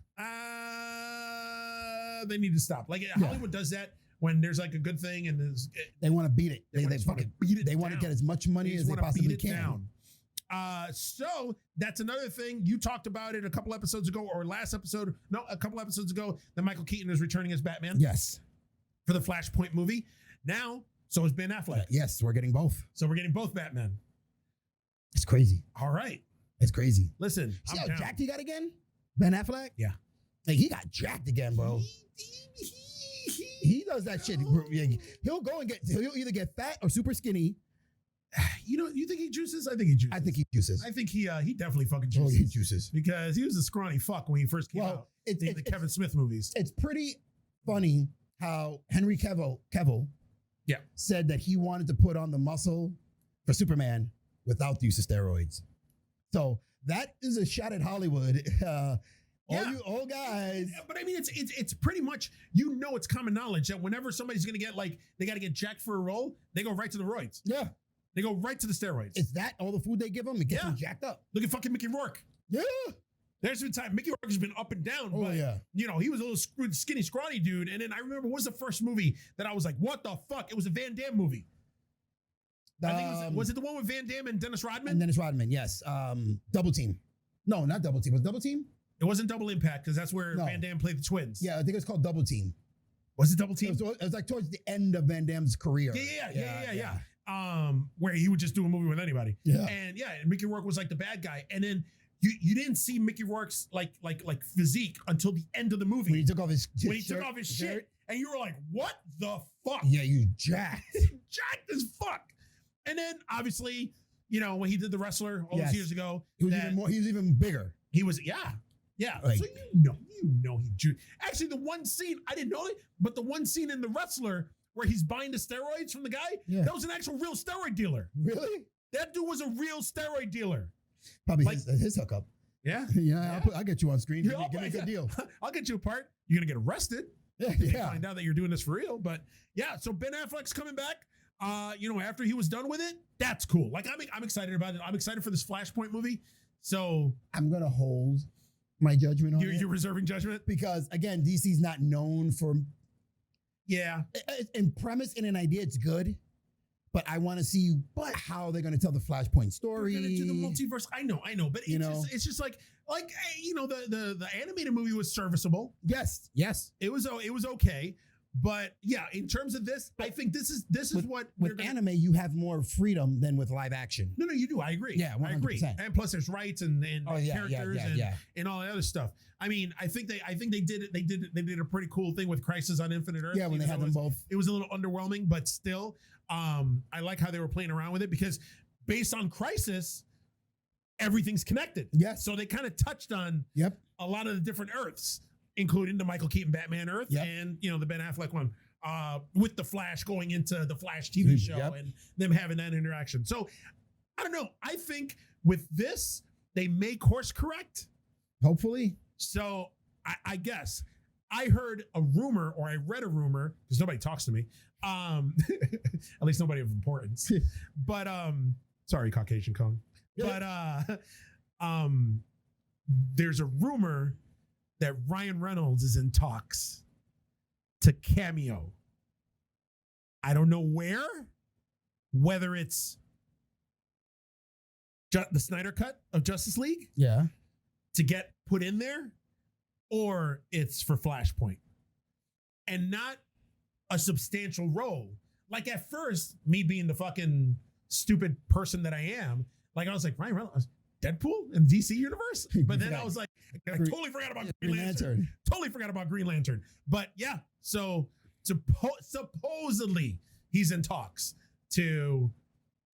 Speaker 1: they need to stop. Like Hollywood does that when there's like a good thing and
Speaker 2: they want to beat it. They fucking
Speaker 1: beat it.
Speaker 2: They want to get as much money as they possibly can.
Speaker 1: So that's another thing. You talked about it a couple episodes ago a couple episodes ago that Michael Keaton is returning as Batman.
Speaker 2: Yes.
Speaker 1: For the Flashpoint movie. Now, so is Ben Affleck.
Speaker 2: Yes, we're getting both.
Speaker 1: So we're getting both Batman.
Speaker 2: It's crazy.
Speaker 1: All right.
Speaker 2: It's crazy.
Speaker 1: Listen.
Speaker 2: See how jacked he got again? Ben Affleck?
Speaker 1: Yeah.
Speaker 2: Like he got jacked again, bro. He does that shit. He'll either get fat or super skinny.
Speaker 1: You think he juices? I think he juices.
Speaker 2: I think he juices.
Speaker 1: I think he definitely fucking juices.
Speaker 2: Oh, he juices.
Speaker 1: Because he was a scrawny fuck when he first came out in the Kevin Smith movies.
Speaker 2: It's pretty funny how Henry Cavill said that he wanted to put on the muscle for Superman without the use of steroids. So that is a shot at Hollywood. All you old guys.
Speaker 1: Yeah, but I mean, it's pretty much, it's common knowledge that whenever somebody's going to get they got to get jacked for a role, they go right to the roids.
Speaker 2: Yeah.
Speaker 1: They go right to the steroids.
Speaker 2: It's that, all the food they give them, it gets them jacked up.
Speaker 1: Look at fucking Mickey Rourke.
Speaker 2: Yeah.
Speaker 1: There's been time. Mickey Rourke has been up and down.
Speaker 2: Oh,
Speaker 1: but,
Speaker 2: yeah.
Speaker 1: He was a little skinny, scrawny dude. And then I remember, what was the first movie that I was like, what the fuck? It was a Van Damme movie. I think was it the one with Van Damme and Dennis Rodman?
Speaker 2: And Dennis Rodman, yes. Double Team. No, not Double Team. Was it Double Team?
Speaker 1: It wasn't Double Impact because that's where Van Damme played the twins.
Speaker 2: Yeah, I think it was called Double Team.
Speaker 1: Was it Double Team?
Speaker 2: It was like towards the end of Van Damme's career.
Speaker 1: Yeah. Where he would just do a movie with anybody.
Speaker 2: Yeah.
Speaker 1: And Mickey Rourke was like the bad guy. And then you didn't see Mickey Rourke's like physique until the end of the movie.
Speaker 2: When he took off his
Speaker 1: shit. And you were like, what the fuck?
Speaker 2: Yeah, you jacked.
Speaker 1: Jacked as fuck. And then obviously, when he did The Wrestler all those years ago.
Speaker 2: He was even bigger.
Speaker 1: He was, yeah. Like, so he juiced. Actually, the one scene, I didn't know it, but the one scene in The Wrestler where he's buying the steroids from the guy, that was an actual real steroid dealer.
Speaker 2: Really?
Speaker 1: That dude was a real steroid dealer.
Speaker 2: Probably his hookup.
Speaker 1: Yeah.
Speaker 2: Yeah, I'll get you on screen. Give me a good deal.
Speaker 1: I'll get you a part. You're going to get arrested.
Speaker 2: Yeah.
Speaker 1: You find out that you're doing this for real. But yeah, so Ben Affleck's coming back. After he was done with it, that's cool. Like I'm excited about it. I'm excited for this Flashpoint movie. So
Speaker 2: I'm going to hold my judgment on it.
Speaker 1: You're reserving judgment?
Speaker 2: Because again, DC's not known for...
Speaker 1: Yeah.
Speaker 2: In premise, in an idea, it's good. But I want to see how they're going to tell the Flashpoint story.
Speaker 1: They're going to do the multiverse. I know. But it's just like the animated movie was serviceable.
Speaker 2: Yes.
Speaker 1: It was okay. But yeah, in terms of this, I think this is what
Speaker 2: with anime you have more freedom than with live action.
Speaker 1: No, you do. I agree.
Speaker 2: Yeah, 100%.
Speaker 1: I agree. And plus, there's rights and characters and all that other stuff. I mean, I think they did it. They did a pretty cool thing with Crisis on Infinite Earth.
Speaker 2: Yeah, when they had them both.
Speaker 1: It was a little underwhelming, but still, I like how they were playing around with it because based on Crisis, everything's connected.
Speaker 2: Yes.
Speaker 1: So they kind of touched on
Speaker 2: Yep.
Speaker 1: a lot of the different Earths, including the Michael Keaton Batman Earth
Speaker 2: Yep.
Speaker 1: and, the Ben Affleck one, with the Flash going into the Flash TV show
Speaker 2: Yep.
Speaker 1: and them having that interaction. So I don't know. I think with this, they may course correct.
Speaker 2: Hopefully.
Speaker 1: So I guess I heard a rumor, or I read a rumor, because nobody talks to me. At least nobody of importance. But sorry, Caucasian Cone. But there's a rumor that Ryan Reynolds is in talks to cameo. I don't know whether it's the Snyder Cut of Justice League
Speaker 2: Yeah.
Speaker 1: to get put in there, or it's for Flashpoint. And not a substantial role. Like at first, me being the fucking stupid person that I am, like I was like, Ryan Reynolds, Deadpool in DC universe? But then I was like, I totally forgot about Green Lantern. Totally forgot about Green Lantern. But yeah, so supposedly he's in talks to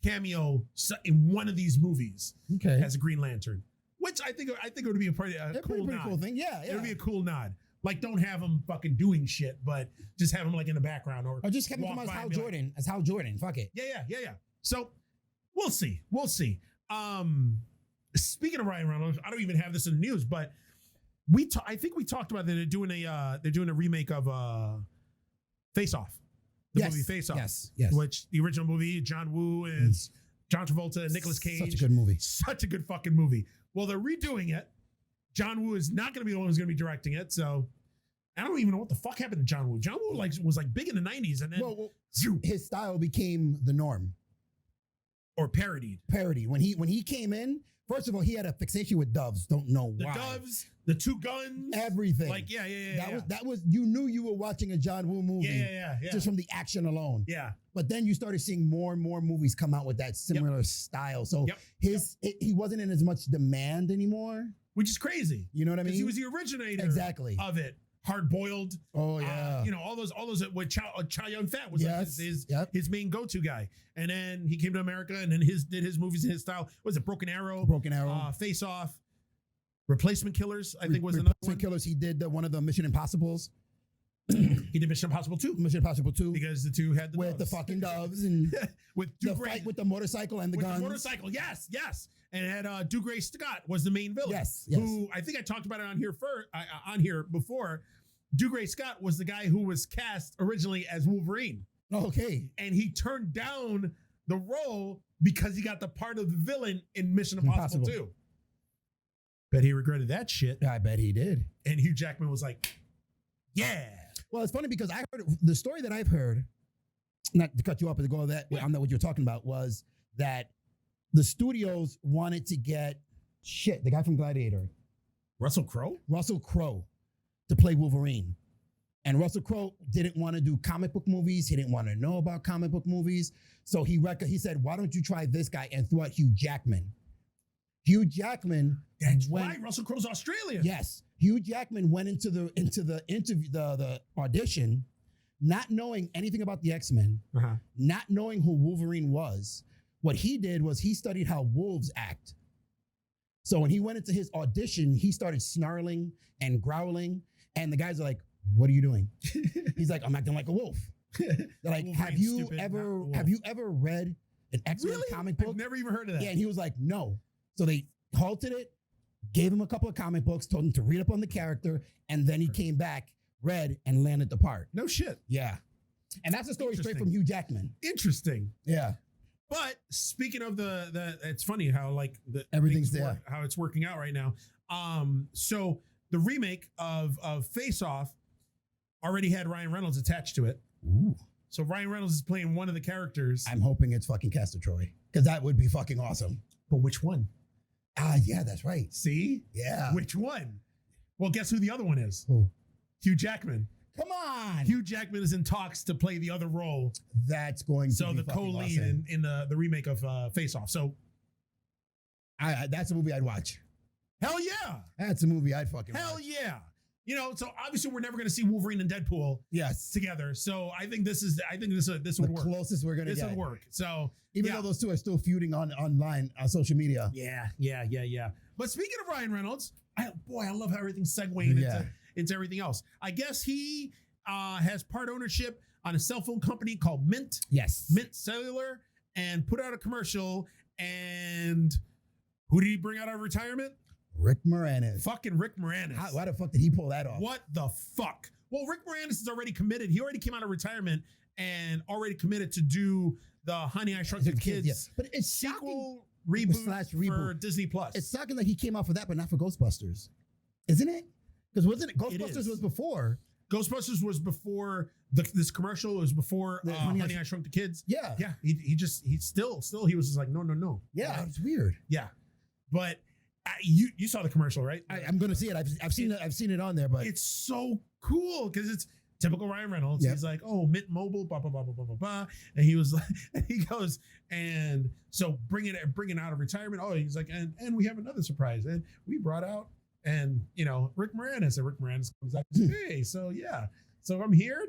Speaker 1: cameo in one of these movies as a Green Lantern, which I think it would be a pretty cool nod.
Speaker 2: Cool thing. Yeah.
Speaker 1: It would be a cool nod. Like, don't have him fucking doing shit, but just have him like in the background, or
Speaker 2: just have him come as Hal Jordan. As Hal Jordan. Fuck it.
Speaker 1: Yeah. So we'll see. Speaking of Ryan Reynolds, I don't even have this in the news, but I think we talked about that they're doing a remake of Face Off. The movie Face Off.
Speaker 2: Yes.
Speaker 1: Which the original movie, John Woo and John Travolta and Nicolas Cage.
Speaker 2: Such a good movie.
Speaker 1: Such a good fucking movie. Well, they're redoing it. John Woo is not going to be the one who's going to be directing it. So I don't even know what the fuck happened to John Woo. John Woo was big in the 90s, and then
Speaker 2: his style became the norm.
Speaker 1: Or parodied.
Speaker 2: When he came in, first of all, he had a fixation with doves. Don't know why.
Speaker 1: The doves, the two guns,
Speaker 2: everything.
Speaker 1: Like
Speaker 2: That was you knew you were watching a John Woo movie.
Speaker 1: Yeah.
Speaker 2: Just from the action alone.
Speaker 1: Yeah.
Speaker 2: But then you started seeing more and more movies come out with that similar style. So he wasn't in as much demand anymore.
Speaker 1: Which is crazy.
Speaker 2: You know what I mean?
Speaker 1: He was the originator of it. Hard boiled.
Speaker 2: Oh yeah.
Speaker 1: All those with Chow Yun Fat was his main go-to guy. And then he came to America and then did his movies in his style. What was it? Broken Arrow. Face Off. Replacement Killers, I think was another one.
Speaker 2: Killers. He did one of the Mission Impossibles.
Speaker 1: He did Mission Impossible 2.
Speaker 2: Mission Impossible 2.
Speaker 1: Because the two had
Speaker 2: the fucking doves and
Speaker 1: with
Speaker 2: the fight with the motorcycle and the guns.
Speaker 1: The motorcycle, yes. And it had Dougray Scott was the main villain.
Speaker 2: Yes.
Speaker 1: Who I think I talked about it on here before. Dougray Scott was the guy who was cast originally as Wolverine.
Speaker 2: Okay.
Speaker 1: And he turned down the role because he got the part of the villain in Mission Impossible 2. Bet he regretted that shit.
Speaker 2: I bet he did.
Speaker 1: And Hugh Jackman was like, yeah.
Speaker 2: Well, it's funny because I heard the story that I've heard, not to cut you off, but to go on that, I know what you're talking about, was that the studios wanted to get the guy from Gladiator.
Speaker 1: Russell Crowe,
Speaker 2: to play Wolverine. And Russell Crowe didn't want to do comic book movies. He didn't want to know about comic book movies. So he said, why don't you try this guy, and threw out Hugh Jackman. Hugh Jackman.
Speaker 1: That's right. Russell Crowe's Australian.
Speaker 2: Yes. Hugh Jackman went into the interview, the audition, not knowing anything about the X-Men, not knowing who Wolverine was. What he did was he studied how wolves act. So when he went into his audition, he started snarling and growling, and the guys are like, "What are you doing?" He's like, "I'm acting like a wolf." They're like, "Have you ever read an X-Men comic book?"
Speaker 1: I've never even heard of that.
Speaker 2: Yeah, and he was like, "No." So they halted it, gave him a couple of comic books, told him to read up on the character, and then he came back, read, and landed the part.
Speaker 1: No shit.
Speaker 2: Yeah. And that's a story straight from Hugh Jackman.
Speaker 1: Interesting.
Speaker 2: Yeah.
Speaker 1: But speaking of the it's funny how
Speaker 2: everything's there,
Speaker 1: how it's working out right now. So the remake of Face Off already had Ryan Reynolds attached to it.
Speaker 2: Ooh.
Speaker 1: So Ryan Reynolds is playing one of the characters.
Speaker 2: I'm hoping it's fucking Castor Troy, because that would be fucking awesome.
Speaker 1: But which one?
Speaker 2: Yeah, that's right.
Speaker 1: See?
Speaker 2: Yeah.
Speaker 1: Which one? Well, guess who the other one is?
Speaker 2: Who?
Speaker 1: Hugh Jackman.
Speaker 2: Come on.
Speaker 1: Hugh Jackman is in talks to play the other role.
Speaker 2: That's going to be
Speaker 1: the co-lead
Speaker 2: awesome.
Speaker 1: in the remake of Face Off. So
Speaker 2: that's a movie I'd watch.
Speaker 1: Hell yeah.
Speaker 2: That's a movie I'd fucking
Speaker 1: Hell
Speaker 2: watch.
Speaker 1: Yeah. so obviously we're never going to see Wolverine and Deadpool together. So I think this would work.
Speaker 2: Closest we're going to get.
Speaker 1: This would work. So
Speaker 2: even though those two are still feuding online on social media.
Speaker 1: Yeah. But speaking of Ryan Reynolds, I love how everything's segueing into everything else. I guess he has part ownership on a cell phone company called Mint.
Speaker 2: Yes.
Speaker 1: Mint Cellular, and put out a commercial. And who did he bring out of retirement?
Speaker 2: Rick Moranis.
Speaker 1: Fucking Rick Moranis.
Speaker 2: Why the fuck did he pull that off?
Speaker 1: What the fuck? Well, Rick Moranis is already committed. He already came out of retirement and already committed to do the Honey, I Shrunk the Kids.
Speaker 2: Yeah. But it's
Speaker 1: sequel reboot for Disney Plus.
Speaker 2: It's shocking that he came out for that, but not for Ghostbusters. Isn't it? Because wasn't it? Ghostbusters was before.
Speaker 1: Ghostbusters was before this commercial. It was before Honey, I Shrunk the Kids.
Speaker 2: Yeah.
Speaker 1: Yeah. He was just like, no.
Speaker 2: Yeah. It's weird.
Speaker 1: Yeah. But you saw the commercial, right?
Speaker 2: I'm going to see it. I've seen it on there, but
Speaker 1: it's so cool because it's typical Ryan Reynolds. Yep. He's like, oh, Mint Mobile, blah, blah, blah, blah, blah, blah, blah. And he was like, and he goes, and so bringing out of retirement. Oh, he's like, and we have another surprise. And we brought out, and Rick Moranis. And Rick Moranis comes out, hey, so I'm here.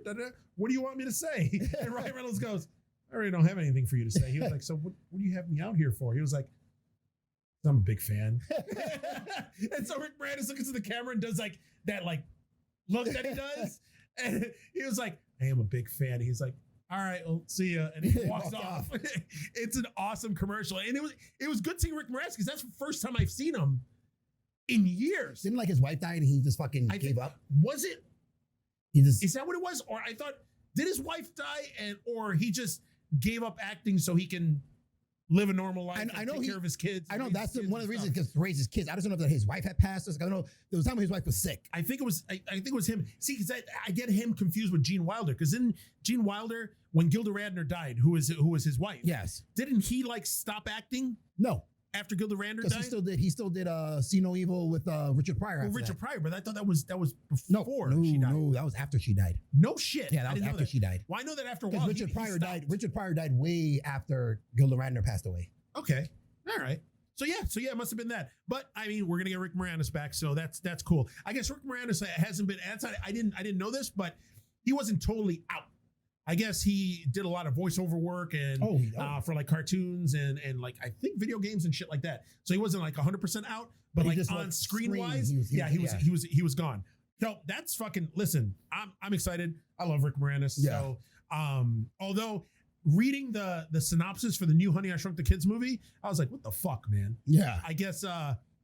Speaker 1: What do you want me to say? And Ryan Reynolds goes, I already don't have anything for you to say. He was like, so what do you have me out here for? He was like, I'm a big fan. And so Rick Moranis looks into the camera and does like that look that he does. And he was like, I am a big fan. He's like, all right, well, see ya. And he walks off. It's an awesome commercial. And it was good seeing Rick Moranis because that's the first time I've seen him in years.
Speaker 2: Didn't his wife die and he just fucking gave up?
Speaker 1: Was it? Is that what it was? Or I thought, did his wife die or he just gave up acting so he can live a normal life and take care of his kids?
Speaker 2: I know that's one of the reasons, because to raise his kids. I just don't know if his wife had passed. I don't know. There was a time when his wife was sick.
Speaker 1: I think it was him. See, because I get him confused with Gene Wilder. Because in Gene Wilder, when Gilda Radner died, who was his wife?
Speaker 2: Yes.
Speaker 1: Didn't he stop acting?
Speaker 2: No.
Speaker 1: After Gilda Radner died?
Speaker 2: He still did See No Evil with Richard Pryor.
Speaker 1: Richard Pryor, but I thought that was before she died.
Speaker 2: No, that was after she died.
Speaker 1: No shit.
Speaker 2: Yeah, that was after she died.
Speaker 1: Well, I know that after a while.
Speaker 2: Richard Pryor died way after Gilda Radner passed away.
Speaker 1: Okay. All right. So yeah, it must have been that. But I mean, we're gonna get Rick Moranis back, so that's cool. I guess Rick Moranis hasn't been outside. I didn't know this, but he wasn't totally out. I guess he did a lot of voiceover work and for cartoons and I think video games and shit like that. So he wasn't 100% out, but on screen wise, he was gone. So that's fucking. Listen, I'm excited. I love Rick Moranis. Yeah. So although reading the synopsis for the new Honey, I Shrunk the Kids movie, I was like, what the fuck, man?
Speaker 2: Yeah.
Speaker 1: I guess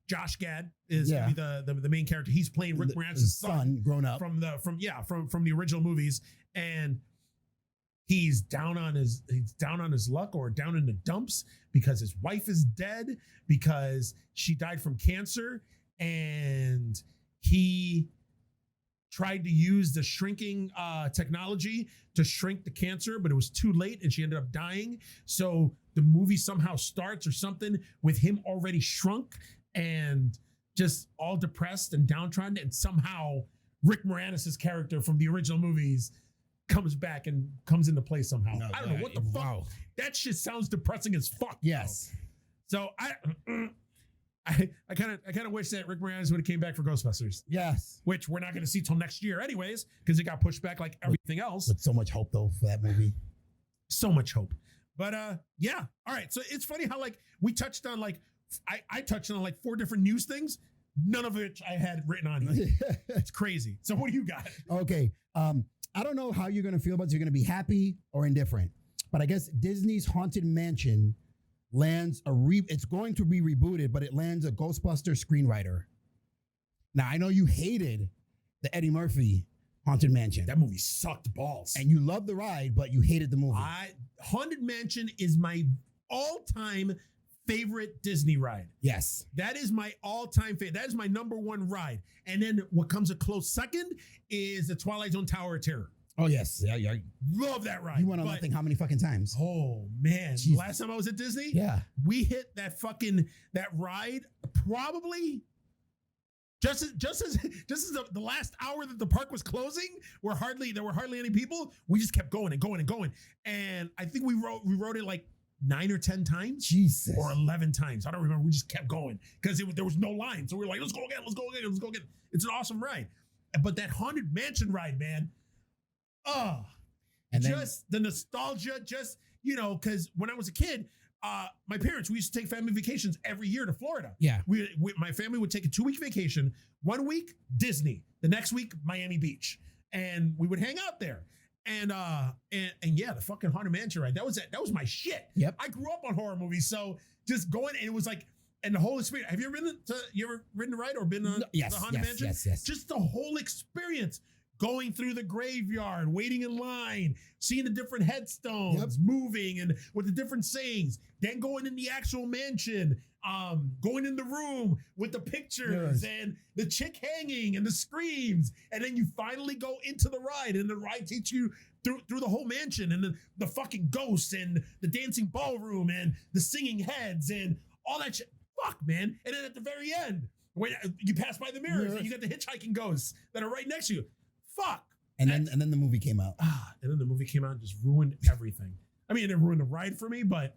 Speaker 1: Josh Gad is gonna be the main character. He's playing Rick Moranis' son,
Speaker 2: grown up
Speaker 1: from the original movies, and he's down on his luck or down in the dumps because his wife is dead because she died from cancer, and he tried to use the shrinking technology to shrink the cancer, but it was too late and she ended up dying. So the movie somehow starts or something with him already shrunk and just all depressed and downtrodden. And somehow Rick Moranis' character from the original movies comes back and comes into play somehow. No, I don't know what the fuck. That shit sounds depressing as fuck.
Speaker 2: Yes.
Speaker 1: Bro. So I kind of wish that Rick Moranis would have came back for Ghostbusters.
Speaker 2: Yes.
Speaker 1: Which we're not going to see till next year anyways, because it got pushed back like everything else.
Speaker 2: With so much hope though for that movie.
Speaker 1: So much hope. But yeah. All right. So it's funny how we touched on I touched on 4 different news things, none of which I had written on here. It's crazy. So what do you got?
Speaker 2: Okay. I don't know how you're going to feel about it. You're going to be happy or indifferent. But I guess Disney's Haunted Mansion lands it's going to be rebooted, but it lands a Ghostbuster screenwriter. Now, I know you hated the Eddie Murphy Haunted Mansion.
Speaker 1: That movie sucked balls.
Speaker 2: And you loved the ride, but you hated the movie.
Speaker 1: Haunted Mansion is my all-time favorite Disney ride.
Speaker 2: Yes.
Speaker 1: That is my all-time favorite. That is my number 1 ride. And then what comes a close second is the Twilight Zone Tower of Terror.
Speaker 2: Oh, yes. Yeah.
Speaker 1: Love that ride.
Speaker 2: You went on that thing how many fucking times?
Speaker 1: Oh, man.
Speaker 2: Jeez.
Speaker 1: Last time I was at Disney,
Speaker 2: yeah,
Speaker 1: we hit that ride probably just as the last hour that the park was closing, there were hardly any people. We just kept going and going and going. And I think we rode it 9 or 10 times.
Speaker 2: Jesus.
Speaker 1: Or 11 times. I don't remember. We just kept going because there was no line. So we were like, let's go again. It's an awesome ride. But that Haunted Mansion ride, man. Oh,
Speaker 2: And then-
Speaker 1: just the nostalgia, just, because when I was a kid, my parents, we used to take family vacations every year to Florida.
Speaker 2: Yeah.
Speaker 1: My family would take a 2-week vacation. 1 week, Disney. The next week, Miami Beach. And we would hang out there. And yeah, the fucking Haunted Mansion ride. That was it. That was my shit.
Speaker 2: Yep.
Speaker 1: I grew up on horror movies. So just going, and it was like, and the whole experience. Have you ever ridden the ride or been on the Haunted Mansion?
Speaker 2: Yes.
Speaker 1: Just the whole experience. Going through the graveyard, waiting in line, seeing the different headstones moving and with the different sayings, then going in the actual mansion, going in the room with the pictures and the chick hanging and the screams. And then you finally go into the ride, and the ride takes you through the whole mansion, and the fucking ghosts and the dancing ballroom and the singing heads and all that shit. Fuck, man. And then at the very end, when you pass by the mirrors and you got the hitchhiking ghosts that are right next to you. Fuck.
Speaker 2: And then the movie came out.
Speaker 1: And then the movie came out and just ruined everything. I mean, it ruined the ride for me, but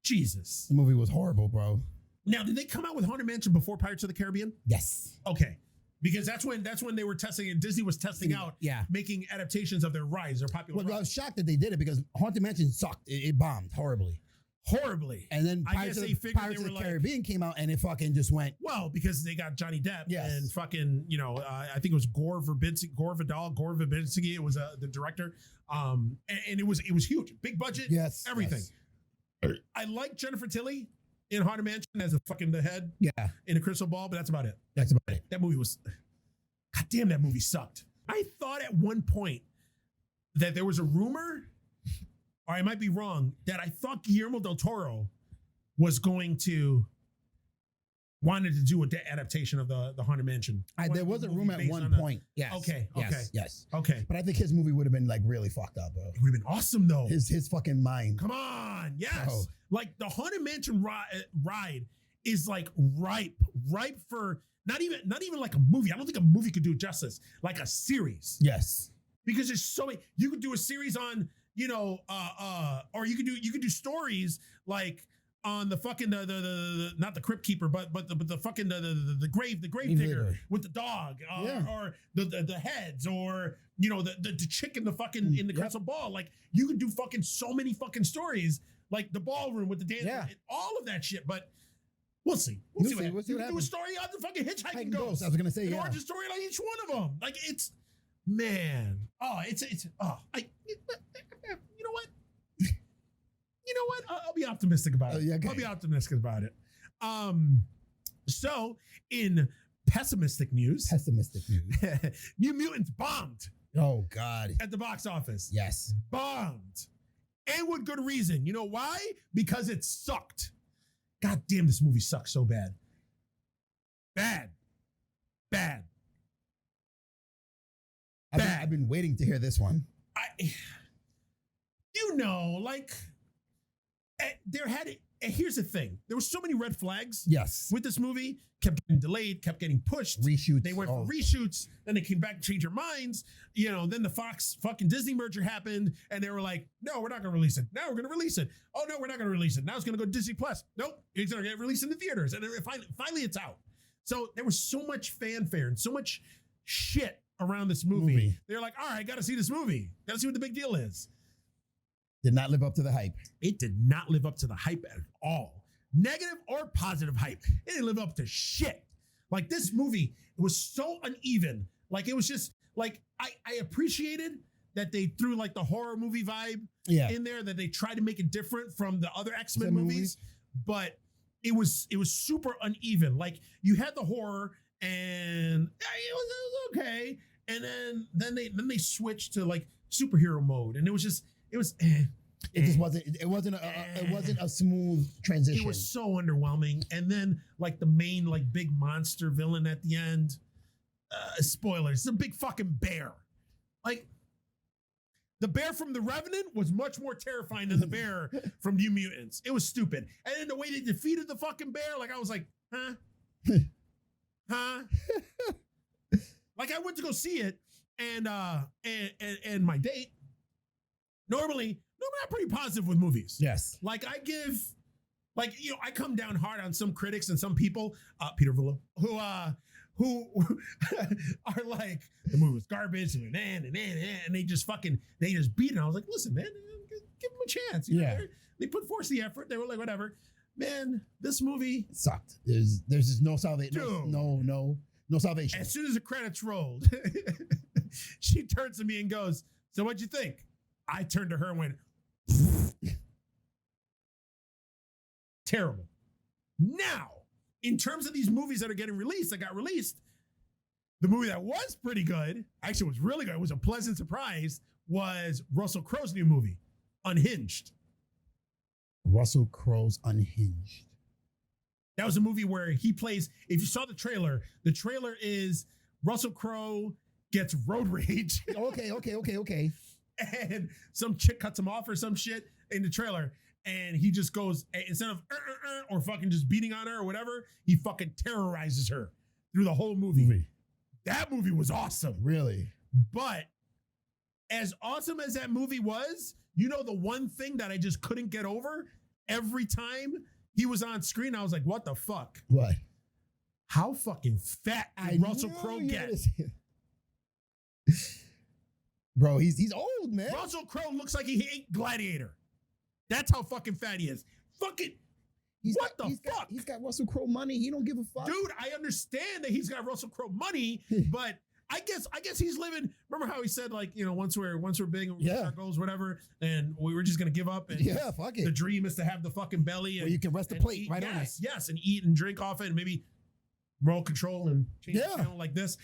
Speaker 1: Jesus.
Speaker 2: The movie was horrible, bro.
Speaker 1: Now, did they come out with Haunted Mansion before Pirates of the Caribbean?
Speaker 2: Yes.
Speaker 1: Okay. Because that's when they were testing, and Disney was testing out making adaptations of their rides, their popular rides.
Speaker 2: I was shocked that they did it because Haunted Mansion sucked. It bombed horribly.
Speaker 1: And
Speaker 2: then Pirates of the Caribbean came out, and it fucking just went.
Speaker 1: Well, because they got Johnny Depp and fucking, I think it was Gore Verbinski. It was the director. And it was huge. Big budget.
Speaker 2: Yes.
Speaker 1: Everything. Yes. I like Jennifer Tilly in Haunted Mansion as the head.
Speaker 2: Yeah.
Speaker 1: In a crystal ball, but that's about it. That movie was, God damn, that movie sucked. I thought at one point that there was a rumor, or I might be wrong, that I thought Guillermo del Toro was wanted to do an adaptation of the Haunted Mansion.
Speaker 2: There was a rumor at one point. Yes.
Speaker 1: Okay.
Speaker 2: Yes.
Speaker 1: Okay.
Speaker 2: But I think his movie would have been like really fucked up, bro.
Speaker 1: It would have been awesome though.
Speaker 2: His fucking mind.
Speaker 1: Come on. Yes. Oh. Like the Haunted Mansion ride is like ripe for not even like a movie. I don't think a movie could do it justice. Like a series.
Speaker 2: Yes.
Speaker 1: Because there's so many. You could do a series on, or you could do stories like on the fucking the not the crypt keeper, but the fucking the grave digger with the dog, or the heads, or the chick in the fucking in the crystal ball. Like you could do fucking so many fucking stories, like the ballroom with the dance, all of that shit. But we'll see. We'll see what happens. Do a story on the fucking hitchhiking ghost.
Speaker 2: I was gonna say,
Speaker 1: an origin story on each one of them. Like it's. Man, you know what? I'll be optimistic about it. Okay. I'll be optimistic about it. So in pessimistic news, New Mutants bombed.
Speaker 2: Oh God!
Speaker 1: At the box office,
Speaker 2: yes,
Speaker 1: bombed, and with good reason. You know why? Because it sucked. God damn, this movie sucks so bad. Bad.
Speaker 2: I've been waiting to hear this one.
Speaker 1: Here's the thing. There were so many red flags.
Speaker 2: Yes.
Speaker 1: With this movie, kept getting delayed, kept getting pushed.
Speaker 2: Reshoots.
Speaker 1: They went for reshoots. Then they came back and changed their minds. Then the Fox fucking Disney merger happened, and they were like, "No, we're not going to release it. Now we're going to release it. Oh no, we're not going to release it. Now it's going to go to Disney Plus. Nope, it's going to get released in the theaters." And finally, it's out. So there was so much fanfare and so much shit around this movie. They're like, all right, got to see this movie. Got to see what the big deal is.
Speaker 2: Did not live up to the hype.
Speaker 1: It did not live up to the hype at all. Negative or positive hype. It didn't live up to shit. Like this movie, it was so uneven. Like it was just like, I appreciated that they threw like the horror movie vibe in there, that they tried to make it different from the other X-Men movies, but it was super uneven. Like you had the horror and it was okay. And then they switched to like superhero mode, and it was it wasn't a smooth transition. It was so underwhelming. And then like the main like big monster villain at the end, spoilers, it's a big fucking bear. Like the bear from The Revenant was much more terrifying than the bear from New Mutants. It was stupid. And then the way they defeated the fucking bear, like I was like, huh? Like I went to go see it, and my date. Normally I'm pretty positive with movies.
Speaker 2: Yes.
Speaker 1: Like I I come down hard on some critics and some people, Peter Villo, who are like, the movie was garbage and they just beat it. I was like, listen, man, give them a chance. You know, they put forth the effort. They were like, whatever. Man, this movie
Speaker 2: sucked. There's just no salvation. No salvation.
Speaker 1: As soon as the credits rolled, she turns to me and goes, so what'd you think? I turned to her and went, terrible. Now, in terms of these movies that are getting released, that got released, the movie that was pretty good, actually was really good, it was a pleasant surprise, was Russell Crowe's new movie, Unhinged.
Speaker 2: Russell Crowe's Unhinged.
Speaker 1: That was a movie where he plays, if you saw the trailer is Russell Crowe gets road rage.
Speaker 2: Okay.
Speaker 1: And some chick cuts him off or some shit in the trailer. And he just goes, instead of or fucking just beating on her or whatever, he fucking terrorizes her through the whole movie. That movie was awesome.
Speaker 2: Really?
Speaker 1: But as awesome as that movie was, you know, the one thing that I just couldn't get over every time he was on screen, I was like, what the fuck?
Speaker 2: What?
Speaker 1: How fucking fat did Russell Crowe get?
Speaker 2: Bro, he's old, man.
Speaker 1: Russell Crowe looks like he ate Gladiator. That's how fucking fat he is. Fucking, what the fuck?
Speaker 2: He's got Russell Crowe money. He don't give a fuck.
Speaker 1: Dude, I understand that he's got Russell Crowe money, but I guess he's living. Remember how he said, like, you know, once we're big and our goals, whatever, and we were just gonna give up. And
Speaker 2: fuck it.
Speaker 1: The dream is to have the fucking belly, and
Speaker 2: where you can rest the plate
Speaker 1: eat,
Speaker 2: right on it.
Speaker 1: Yes, and eat and drink off it, and maybe roll control and change the channel like this.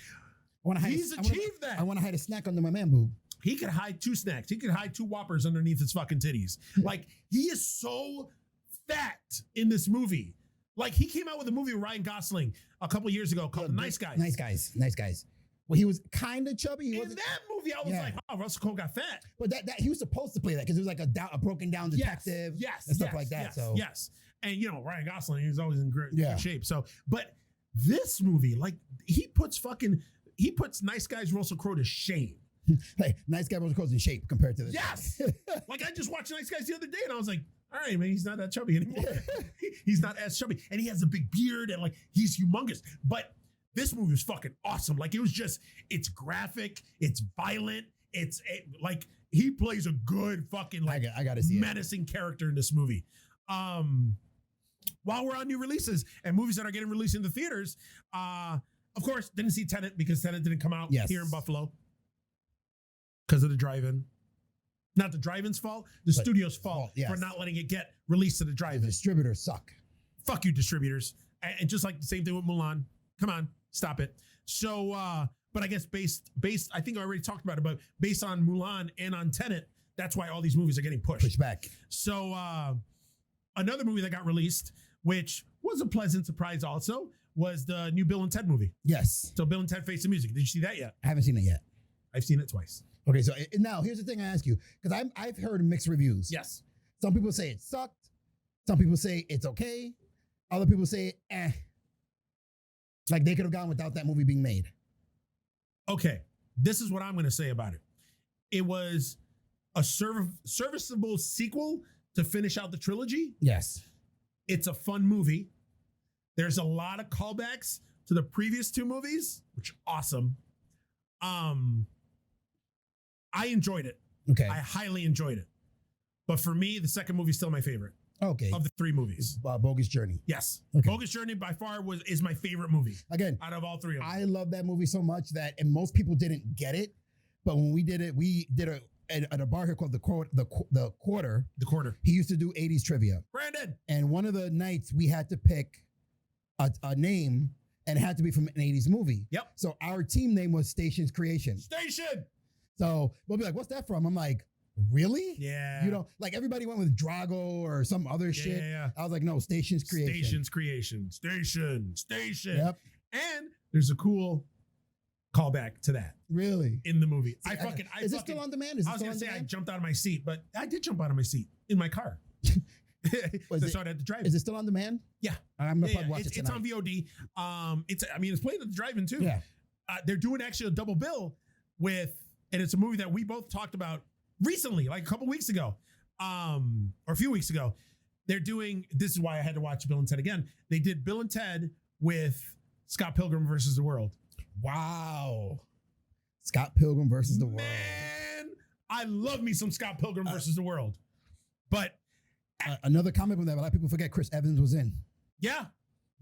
Speaker 1: He's achieved that.
Speaker 2: I want to hide a snack under my man boob.
Speaker 1: He could hide 2 snacks. He could hide 2 Whoppers underneath his fucking titties. Like, he is so fat in this movie. Like, he came out with a movie with Ryan Gosling a couple years ago called Nice Guys.
Speaker 2: Nice Guys. Well, he was kind of chubby.
Speaker 1: In that movie, I was like, oh, Russell Crowe got fat.
Speaker 2: But that he was supposed to play that because it was like a broken down detective and stuff like that.
Speaker 1: Yes. And, you know, Ryan Gosling, he's always in great shape. So, but this movie, like, he puts Nice Guys Russell Crowe to shame.
Speaker 2: Hey, Nice Guy Russell Crowe's in shape compared to this.
Speaker 1: Yes. Like, I just watched Nice Guys the other day and I was like, all right, man, he's not that chubby anymore. He's not as chubby. And he has a big beard and, like, he's humongous. But this movie was fucking awesome. Like, it was just, it's graphic, it's violent, like, he plays a good fucking, like,
Speaker 2: I gotta see
Speaker 1: menacing character in this movie. While we're on new releases and movies that are getting released in the theaters, of course, didn't see Tenet because Tenet didn't come out here in Buffalo. Because of the drive-in. Not the drive-in's fault, the studio's fault for not letting it get released to the drive-in.
Speaker 2: The distributors suck.
Speaker 1: Fuck you, distributors. And just like the same thing with Mulan. Come on, stop it. So, but I guess based, I think I already talked about it, but based on Mulan and on Tenet, that's why all these movies are getting pushed
Speaker 2: back.
Speaker 1: So, another movie that got released, which was a pleasant surprise also, was the new Bill and Ted movie.
Speaker 2: Yes.
Speaker 1: So Bill and Ted Face the Music. Did you see that yet?
Speaker 2: I haven't seen it yet.
Speaker 1: I've seen it twice.
Speaker 2: Okay, so now here's the thing I ask you, because I've heard mixed reviews.
Speaker 1: Yes.
Speaker 2: Some people say it sucked. Some people say it's okay. Other people say, like they could have gone without that movie being made.
Speaker 1: Okay, this is what I'm going to say about it. It was a serviceable sequel to finish out the trilogy.
Speaker 2: Yes.
Speaker 1: It's a fun movie. There's a lot of callbacks to the previous 2 movies, which are awesome. I enjoyed it.
Speaker 2: Okay.
Speaker 1: I highly enjoyed it. But for me, the second movie is still my favorite.
Speaker 2: Okay.
Speaker 1: Of the 3 movies.
Speaker 2: Bogus Journey.
Speaker 1: Yes.
Speaker 2: Okay.
Speaker 1: Bogus Journey by far is my favorite movie.
Speaker 2: Again,
Speaker 1: out of all 3 of them.
Speaker 2: I love that movie so much that, and most people didn't get it, but when we did it at a bar here called the Quarter.
Speaker 1: The Quarter.
Speaker 2: He used to do 80s trivia.
Speaker 1: Brandon.
Speaker 2: And one of the nights we had to pick a name, and it had to be from an 80s movie.
Speaker 1: Yep.
Speaker 2: So our team name was Station's Creation.
Speaker 1: Station.
Speaker 2: So we'll be like, what's that from? I'm like, really?
Speaker 1: Yeah.
Speaker 2: You know, like everybody went with Drago or some other shit.
Speaker 1: Yeah.
Speaker 2: I was like, no, Station's Creation.
Speaker 1: Station's Creation. Station.
Speaker 2: Yep.
Speaker 1: And there's a cool callback to that.
Speaker 2: Really?
Speaker 1: In the movie.
Speaker 2: See, is it still on demand?
Speaker 1: I was going to say I jumped out of my seat, but I did jump out of my seat in my car. So I had to drive.
Speaker 2: Is it still on demand?
Speaker 1: Yeah.
Speaker 2: I'm going to probably watch it
Speaker 1: tonight. It's on VOD. It's playing at the drive-in too.
Speaker 2: Yeah.
Speaker 1: They're doing actually a double bill with, and it's a movie that we both talked about recently, like a couple weeks ago, or a few weeks ago. They're doing, this is why I had to watch Bill and Ted again. They did Bill and Ted with Scott Pilgrim versus the World.
Speaker 2: Wow. Scott Pilgrim versus the World.
Speaker 1: Man, I love me some Scott Pilgrim versus the World. But
Speaker 2: another comic book that a lot of people forget Chris Evans was in.
Speaker 1: yeah,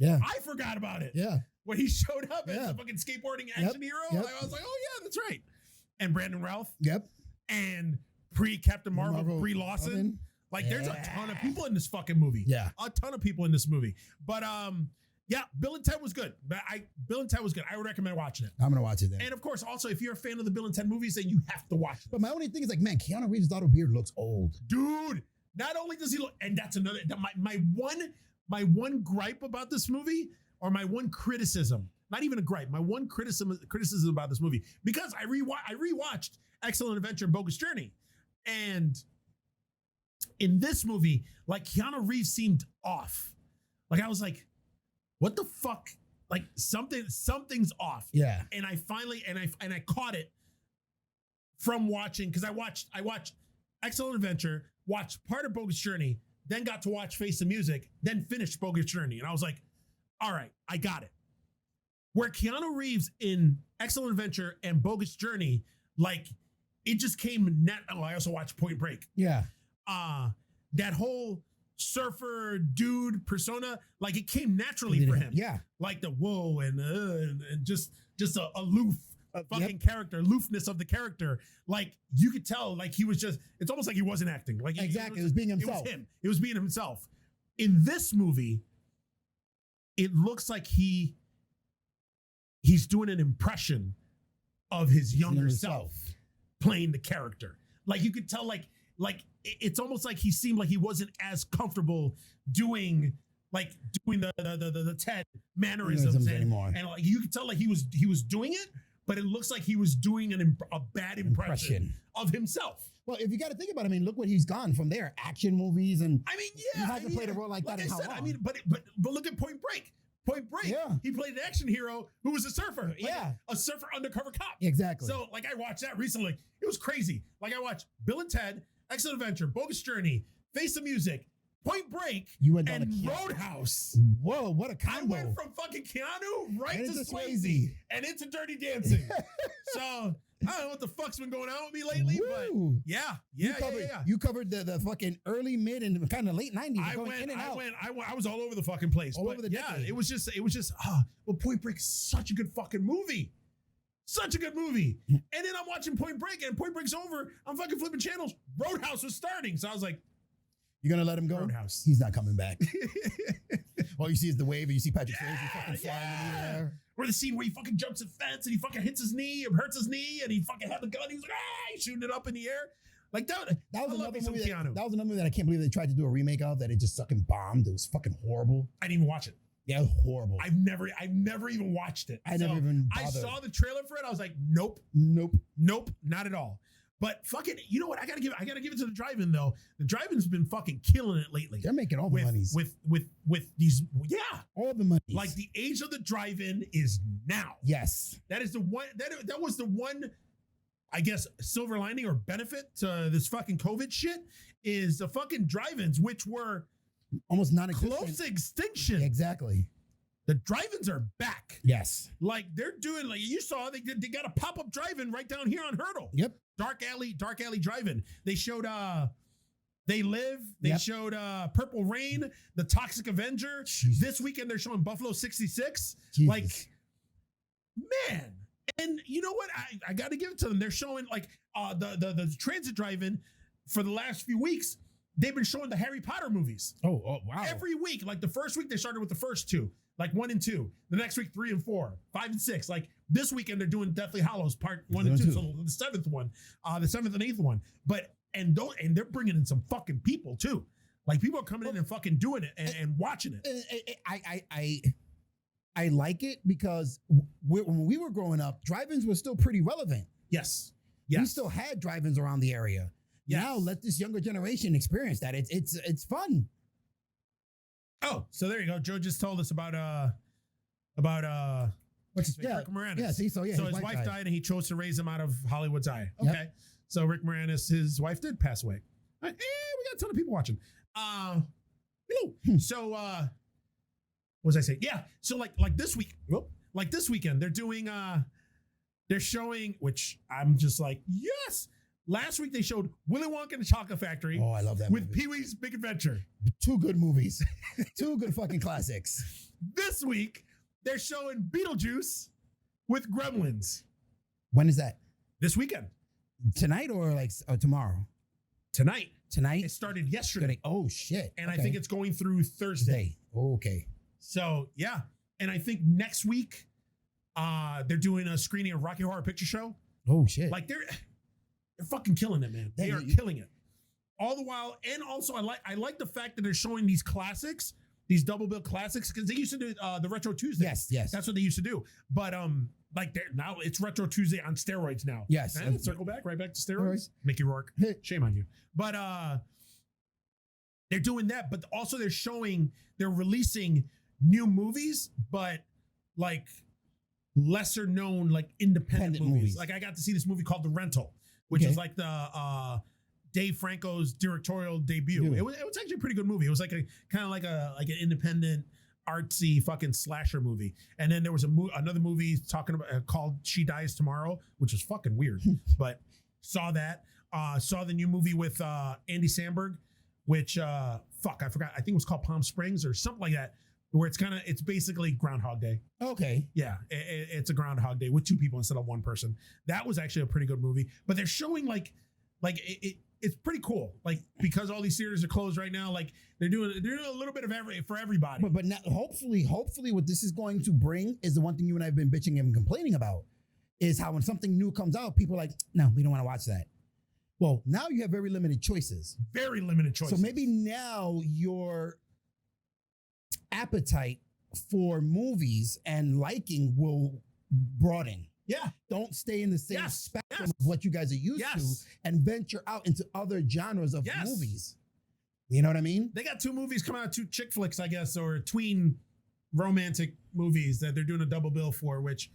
Speaker 2: I
Speaker 1: forgot about it.
Speaker 2: Yeah.
Speaker 1: When he showed up as a fucking skateboarding action hero, I was like, oh yeah, that's right. And Brandon Routh.
Speaker 2: Yep.
Speaker 1: And pre-Captain Marvel, Brie Larson. Like, there's a ton of people in this fucking movie.
Speaker 2: Yeah.
Speaker 1: A ton of people in this movie. But yeah, Bill and Ted was good. Bill and Ted was good. I would recommend watching it.
Speaker 2: I'm gonna watch it then.
Speaker 1: And of course, also, if you're a fan of the Bill and Ted movies, then you have to watch it.
Speaker 2: But my only thing is like, man, Keanu Reeves' auto beard looks old.
Speaker 1: Dude, not only does he look, and that's another, my one gripe about this movie, or my one criticism, not even a gripe, my one criticism about this movie, because I rewatched Excellent Adventure and Bogus Journey. And in this movie, like, Keanu Reeves seemed off. Like, I was like, what the fuck? Like, something's off.
Speaker 2: Yeah.
Speaker 1: And I finally, and I caught it from watching, because I watched Excellent Adventure, watched part of Bogus Journey, then got to watch Face the Music, then finished Bogus Journey. And I was like, all right, I got it. Where Keanu Reeves in Excellent Adventure and Bogus Journey, like, it just came I also watched Point Break.
Speaker 2: Yeah.
Speaker 1: That whole surfer dude persona, like, it came naturally for him.
Speaker 2: Yeah.
Speaker 1: Like the whoa and just a aloof fucking character, aloofness of the character. Like, you could tell, like, he was just, it's almost like he wasn't acting. Like,
Speaker 2: exactly. It was being himself.
Speaker 1: It was him. It was being himself. In this movie, it looks like he's doing an impression of his younger self playing the character. Like, you could tell, like it's almost like he seemed like he wasn't as comfortable doing the Ted mannerisms
Speaker 2: anymore.
Speaker 1: And like, you could tell, like, he was doing it, but it looks like he was doing a bad impression of himself.
Speaker 2: Well, if you got to think about it, I mean, look what he's gone from there. Action movies, and
Speaker 1: I mean, yeah,
Speaker 2: he hasn't played a role like that in how long?
Speaker 1: I mean, but look at Point Break. Point Break, he played an action hero who was a surfer. Like, a surfer undercover cop.
Speaker 2: Exactly.
Speaker 1: So, like, I watched that recently. It was crazy. Like, I watched Bill and Ted, Excellent Adventure, Bogus Journey, Face the Music, Point Break, and Roadhouse.
Speaker 2: Whoa, what a combo.
Speaker 1: I went from fucking Keanu right
Speaker 2: and
Speaker 1: to Swayze and into Dirty Dancing. So, I don't know what the fuck's been going on with me lately, but yeah.
Speaker 2: You covered the fucking early, mid, and kind of late 90s.
Speaker 1: I was all over the fucking place.
Speaker 2: All over the decade.
Speaker 1: It was just, well, Point Break is such a good fucking movie. Such a good movie. And then I'm watching Point Break, and Point Break's over. I'm fucking flipping channels. Roadhouse was starting. So I was like,
Speaker 2: you're going to let him go?
Speaker 1: Roadhouse.
Speaker 2: He's not coming back. All you see is the wave, and you see Patrick Swayze fucking flying in the air.
Speaker 1: Or the scene where he fucking jumps the fence, and he fucking hits his knee, or hurts his knee, and he fucking had the gun. He was like, he's shooting it up in the air. Like, that was another movie that I can't believe they tried to do a remake of, that it just fucking bombed. It was fucking horrible. I didn't even watch it.
Speaker 2: Yeah, it was horrible.
Speaker 1: I've never even watched it.
Speaker 2: I never bothered.
Speaker 1: I saw the trailer for it. I was like, nope, not at all. But fucking, you know what? I gotta give it to the drive-in though. The drive-in's been fucking killing it lately.
Speaker 2: They're making all the monies
Speaker 1: with these. Yeah,
Speaker 2: all the money.
Speaker 1: Like, the age of the drive-in is now.
Speaker 2: Yes,
Speaker 1: that is the one. That was the one, I guess, silver lining or benefit to this fucking COVID shit is the fucking drive-ins, which were
Speaker 2: almost non-existent.
Speaker 1: Close to extinction.
Speaker 2: Exactly.
Speaker 1: The drive-ins are back.
Speaker 2: Yes.
Speaker 1: Like, they're doing, like, you saw, they got a pop-up drive-in right down here on Hurdle.
Speaker 2: Yep.
Speaker 1: Dark Alley drive-in. They showed They Live. They showed Purple Rain, The Toxic Avenger.
Speaker 2: Jesus.
Speaker 1: This weekend they're showing Buffalo 66.
Speaker 2: Jesus.
Speaker 1: Like, man. And you know what? I got to give it to them. They're showing, like, the transit drive-in for the last few weeks. They've been showing the Harry Potter movies.
Speaker 2: Oh, wow.
Speaker 1: Every week. Like, the first week they started with the first two, like 1 and 2. The next week, 3 and 4, 5 and 6. Like, this weekend they're doing Deathly Hallows part 1 and 2. So the 7th one, the 7th and 8th one. But and they're bringing in some fucking people too. Like, people are coming in and fucking doing it and watching it.
Speaker 2: I like it because when we were growing up, drive-ins were still pretty relevant.
Speaker 1: Yes.
Speaker 2: We still had drive-ins around the area. Yes. Now let this younger generation experience that. It's fun.
Speaker 1: Oh, so there you go. Joe just told us about what's his face? Rick Moranis.
Speaker 2: Yeah, see, so his
Speaker 1: wife died and he chose to raise him out of Hollywood's eye. Okay.
Speaker 2: Yep.
Speaker 1: So Rick Moranis, his wife did pass away. We got a ton of people watching. So what was I saying? Yeah. So like this week, like this weekend, they're showing, which I'm just like, yes. Last week they showed Willy Wonka and the Chocolate Factory.
Speaker 2: Oh, I love that
Speaker 1: with
Speaker 2: movie.
Speaker 1: Pee-wee's Big Adventure.
Speaker 2: 2 good movies. 2 good fucking classics.
Speaker 1: This week they're showing Beetlejuice with Gremlins.
Speaker 2: When is that?
Speaker 1: This weekend.
Speaker 2: Tonight or like tomorrow?
Speaker 1: Tonight.
Speaker 2: Tonight?
Speaker 1: It started yesterday.
Speaker 2: Oh, shit.
Speaker 1: And I think it's going through Thursday.
Speaker 2: Okay.
Speaker 1: So, yeah. And I think next week they're doing a screening of Rocky Horror Picture Show.
Speaker 2: Oh, shit.
Speaker 1: Like they're fucking killing it, man. They are killing it. All the while, and also I like the fact that they're showing these classics, these double bill classics, because they used to do the Retro Tuesday.
Speaker 2: Yes.
Speaker 1: That's what they used to do. But like now it's Retro Tuesday on steroids now.
Speaker 2: Yes.
Speaker 1: And circle back right back to steroids.
Speaker 2: Right.
Speaker 1: Mickey Rourke. Shame on you. But they're doing that, but also they're releasing new movies, but like lesser known, like independent movies. Like I got to see this movie called The Rental, which is like the Dave Franco's directorial debut. It was actually a pretty good movie. It was like a kind of like an independent artsy fucking slasher movie. And then there was another movie talking about called She Dies Tomorrow, which is fucking weird. But saw that. Saw the new movie with Andy Samberg, which I forgot. I think it was called Palm Springs or something like that. Where it's basically Groundhog Day.
Speaker 2: Okay.
Speaker 1: Yeah, it's a Groundhog Day with 2 people instead of 1 person. That was actually a pretty good movie. But they're showing it's pretty cool. Like because all these theaters are closed right now, like they're doing a little bit of for everybody.
Speaker 2: But now, hopefully what this is going to bring is the one thing you and I have been bitching and complaining about is how when something new comes out, people are like, no, we don't want to watch that. Well, now you have very limited choices.
Speaker 1: Very limited choices.
Speaker 2: So maybe now your appetite for movies and liking will broaden.
Speaker 1: Yeah.
Speaker 2: Don't stay in the same spectrum of what you guys are used to and venture out into other genres of movies. You know what I mean?
Speaker 1: They got 2 movies coming out, 2 chick flicks, I guess, or tween romantic movies that they're doing a double bill for, which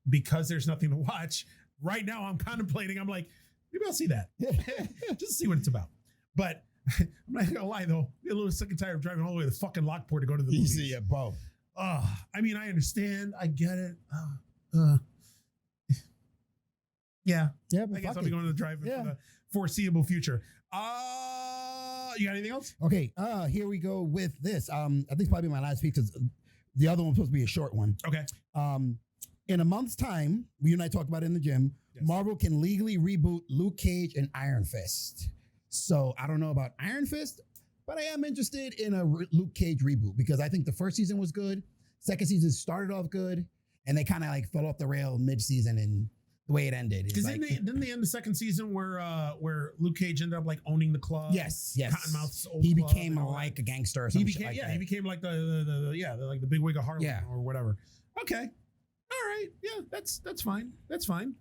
Speaker 1: because there's nothing to watch right now, I'm contemplating. I'm like, maybe I'll see that just to see what it's about. But I'm not gonna lie though, I'm a little sick and tired of driving all the way to the fucking Lockport to go to the movies.
Speaker 2: Yeah, bro.
Speaker 1: I mean, I understand, I get it. Yeah, I guess I'll be going to the drive-in for the foreseeable future. You got anything else?
Speaker 2: Okay, here we go with this. I think it's probably my last piece because the other one's supposed to be a short one.
Speaker 1: Okay.
Speaker 2: In a month's time, you and I talked about it in the gym. Yes. Marvel can legally reboot Luke Cage and Iron Fist. So I don't know about Iron Fist, but I am interested in a Luke Cage reboot because I think the first season was good. Second season started off good, and they kind of like fell off the rail mid-season and the way it ended.
Speaker 1: Because didn't they end the second season where Luke Cage ended up like owning the club?
Speaker 2: Yes.
Speaker 1: Cottonmouth's old
Speaker 2: he
Speaker 1: club
Speaker 2: became like a gangster or something.
Speaker 1: He became like the big wig of Harlem or whatever. Okay. All right. Yeah, that's fine. That's fine.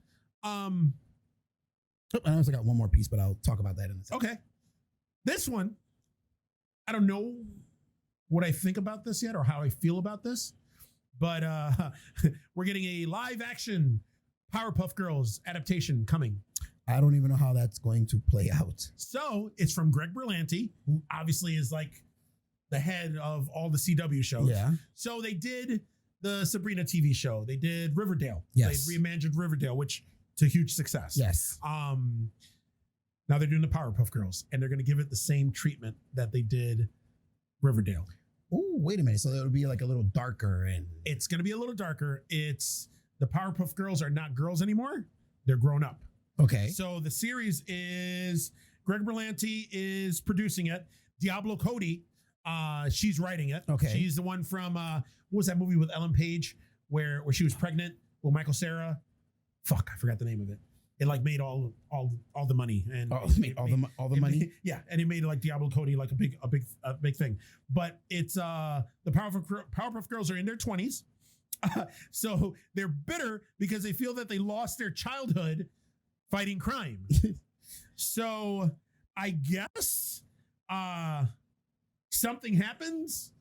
Speaker 2: I also got one more piece, but I'll talk about that in a second.
Speaker 1: Okay. This one, I don't know what I think about this yet or how I feel about this, but we're getting a live action Powerpuff Girls adaptation coming.
Speaker 2: I don't even know how that's going to play out.
Speaker 1: So it's from Greg Berlanti, who obviously is like the head of all the CW shows.
Speaker 2: Yeah.
Speaker 1: So they did the Sabrina TV show. They did Riverdale.
Speaker 2: Yes.
Speaker 1: They reimagined Riverdale, which to huge success.
Speaker 2: Yes.
Speaker 1: Now they're doing the Powerpuff Girls, and they're going to give it the same treatment that they did Riverdale.
Speaker 2: Oh, wait a minute. So it'll be like a little darker, and
Speaker 1: it's going to be a little darker. It's the Powerpuff Girls are not girls anymore; they're grown up.
Speaker 2: Okay.
Speaker 1: So the series is Greg Berlanti is producing it. Diablo Cody, she's writing it.
Speaker 2: Okay.
Speaker 1: She's the one from what was that movie with Ellen Page where she was pregnant with Michael Cera? Fuck, I forgot the name of it. It like made all the money and
Speaker 2: all the money.
Speaker 1: Yeah, and it made like Diablo Cody like a big thing. But it's the Powerpuff Girls are in their 20s, so they're bitter because they feel that they lost their childhood fighting crime. So I guess something happens,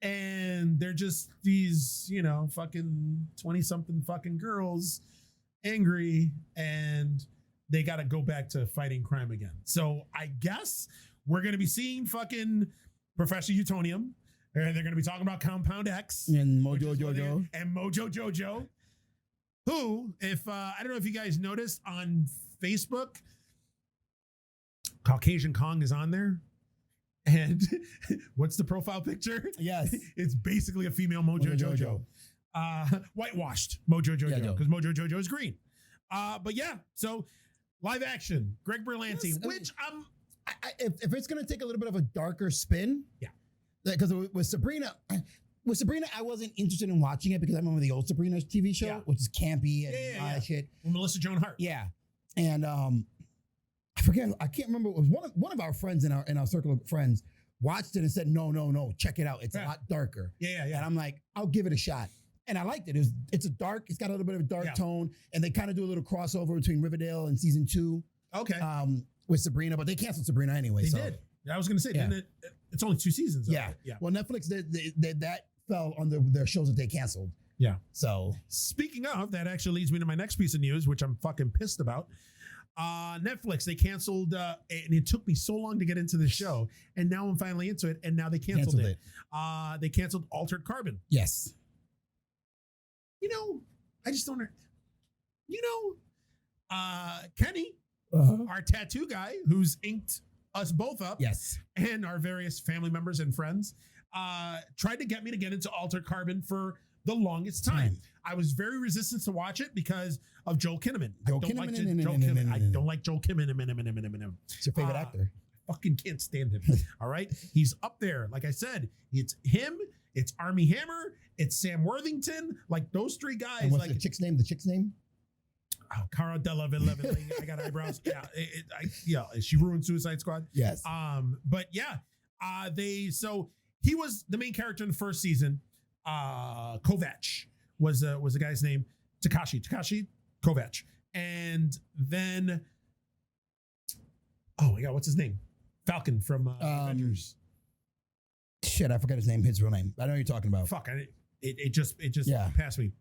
Speaker 1: and they're just these fucking 20-something fucking girls. Angry, and they got to go back to fighting crime again. So I guess we're going to be seeing fucking Professor Utonium They're going to be talking about Compound X
Speaker 2: And Mojo Jojo.
Speaker 1: and Mojo Jojo. Who, if I don't know if you guys noticed on Facebook, Caucasian Kong is on there. And what's the profile picture?
Speaker 2: Yes.
Speaker 1: It's basically a female Mojo Jojo. Whitewashed Mojo Jojo because Mojo Jojo is green. But yeah, so live action, Greg Berlanti,
Speaker 2: Yes,
Speaker 1: which
Speaker 2: if it's going to take a little bit of a darker spin.
Speaker 1: Yeah.
Speaker 2: Because with Sabrina, I wasn't interested in watching it because I remember the old Sabrina TV show, which is campy and all that shit.
Speaker 1: With Melissa Joan Hart.
Speaker 2: Yeah. And I forget, I can't remember. It was one of our friends in our circle of friends watched it and said, no, check it out. It's a lot darker.
Speaker 1: Yeah.
Speaker 2: And I'm like, I'll give it a shot. And I liked it. It's it's got a little bit of a dark tone. And they kind of do a little crossover between Riverdale and season 2.
Speaker 1: Okay.
Speaker 2: With Sabrina, but they canceled Sabrina anyway.
Speaker 1: They did. I was going to say, it's only 2 seasons.
Speaker 2: Yeah. Well, Netflix, that fell on their shows that they canceled.
Speaker 1: Yeah.
Speaker 2: So
Speaker 1: speaking of, that actually leads me to my next piece of news, which I'm fucking pissed about. Netflix, they canceled, and it took me so long to get into the show, and now I'm finally into it, and now they canceled it. They canceled Altered Carbon.
Speaker 2: Yes.
Speaker 1: I just don't. Kenny, our tattoo guy, who's inked us both up,
Speaker 2: yes,
Speaker 1: and our various family members and friends, tried to get me to get into Altered Carbon for the longest time. I was very resistant to watch it because of Joel Kinnaman. I don't like Joel Kinnaman.
Speaker 2: It's your favorite actor.
Speaker 1: I fucking can't stand him. All right. He's up there. Like I said, it's him, it's Armie Hammer, it's Sam Worthington. Like those 3 guys.
Speaker 2: And what's
Speaker 1: like
Speaker 2: the chick's name? The chick's name?
Speaker 1: Oh, Cara Delevingne. I got eyebrows. Yeah. She ruined Suicide Squad.
Speaker 2: Yes.
Speaker 1: But yeah, so he was the main character in the first season. Kovac was the guy's name. Takashi Kovac. And then, oh my God, what's his name? Falcon from Avengers.
Speaker 2: Shit, I forgot his name. His real name. I know what you're talking about.
Speaker 1: Fuck, it just passed me.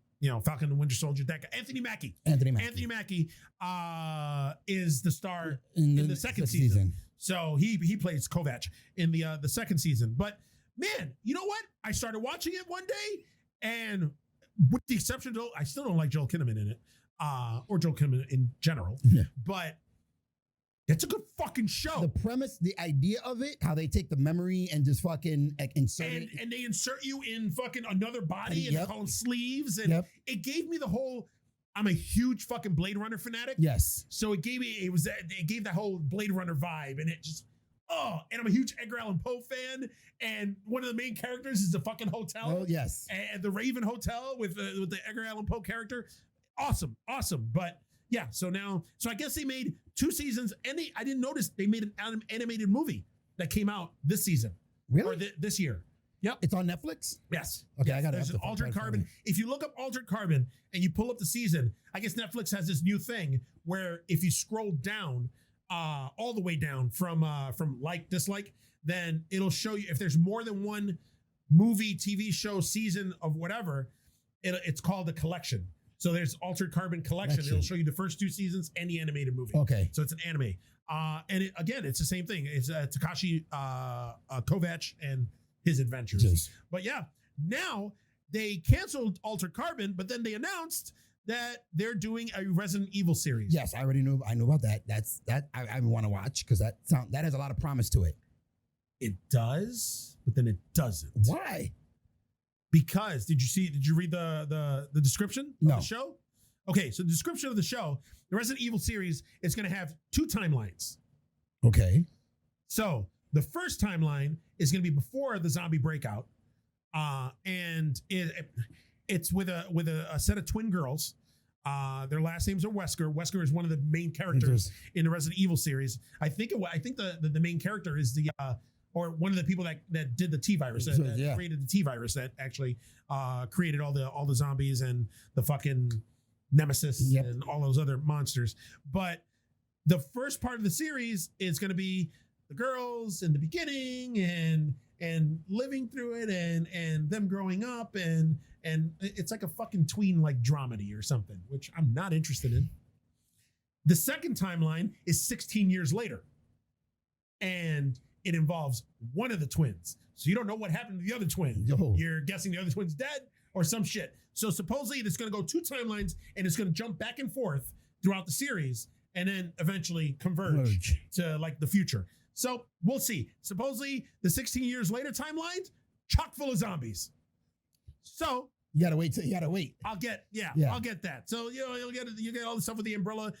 Speaker 1: Falcon and Winter Soldier. That guy, Anthony Mackie. Anthony Mackie is the star in the second season. So he plays Kovac in the second season. But man, you know what? I started watching it one day, and with the exception of, I still don't like Joel Kinnaman in it, or Joel Kinnaman in general. Yeah. But it's a good fucking show.
Speaker 2: The premise, the idea of it, how they take the memory and just fucking insert it.
Speaker 1: And they insert you in fucking another body and call them sleeves. And it gave me the whole, I'm a huge fucking Blade Runner fanatic.
Speaker 2: Yes.
Speaker 1: So it gave that whole Blade Runner vibe, and it just, and I'm a huge Edgar Allan Poe fan, and one of the main characters is the fucking hotel.
Speaker 2: Oh, yes.
Speaker 1: And the Raven Hotel with the Edgar Allan Poe character. Awesome. But yeah, so I guess they made 2 seasons, and I didn't notice they made an animated movie that came out this season.
Speaker 2: Really?
Speaker 1: Or this year. Yep.
Speaker 2: It's on Netflix?
Speaker 1: Yes.
Speaker 2: Okay, I got it.
Speaker 1: There's an Altered Carbon. If you look up Altered Carbon and you pull up the season, I guess Netflix has this new thing where if you scroll down, all the way down from like, dislike, then it'll show you if there's more than one movie, TV show, season of whatever, it's called a collection. So there's Altered Carbon Collection. It'll show you the first 2 seasons and the animated movie.
Speaker 2: Okay.
Speaker 1: So it's an anime. And it's the same thing. It's Takashi Kovac and his adventures.
Speaker 2: Jeez.
Speaker 1: But yeah, now they canceled Altered Carbon, but then they announced that they're doing a Resident Evil series.
Speaker 2: Yes, I knew about that. That's I want to watch because that has a lot of promise to it.
Speaker 1: It does, but then it doesn't.
Speaker 2: Why?
Speaker 1: Because did you read the description of the show? Okay, so the description of the show, the Resident Evil series is going to have 2 timelines.
Speaker 2: Okay.
Speaker 1: So the first timeline is going to be before the zombie breakout, and it's with a set of twin girls. Their last names are Wesker. Wesker is one of the main characters in the Resident Evil series. I think the main character is or one of the people that did the T virus that created the T virus that actually created all the zombies and the fucking Nemesis and all those other monsters. But the first part of the series is going to be the girls in the beginning and living through it and them growing up and it's like a fucking tween like dramedy or something, which I'm not interested in. The second timeline is 16 years later. And it involves one of the twins. So you don't know what happened to the other twin.
Speaker 2: Yo.
Speaker 1: You're guessing the other twin's dead or some shit. So supposedly it's going to go 2 timelines and it's going to jump back and forth throughout the series and then eventually converge to like the future. So we'll see. Supposedly the 16 years later timeline, chock full of zombies. So
Speaker 2: you gotta wait.
Speaker 1: I'll get that. So you get all the stuff with the Umbrella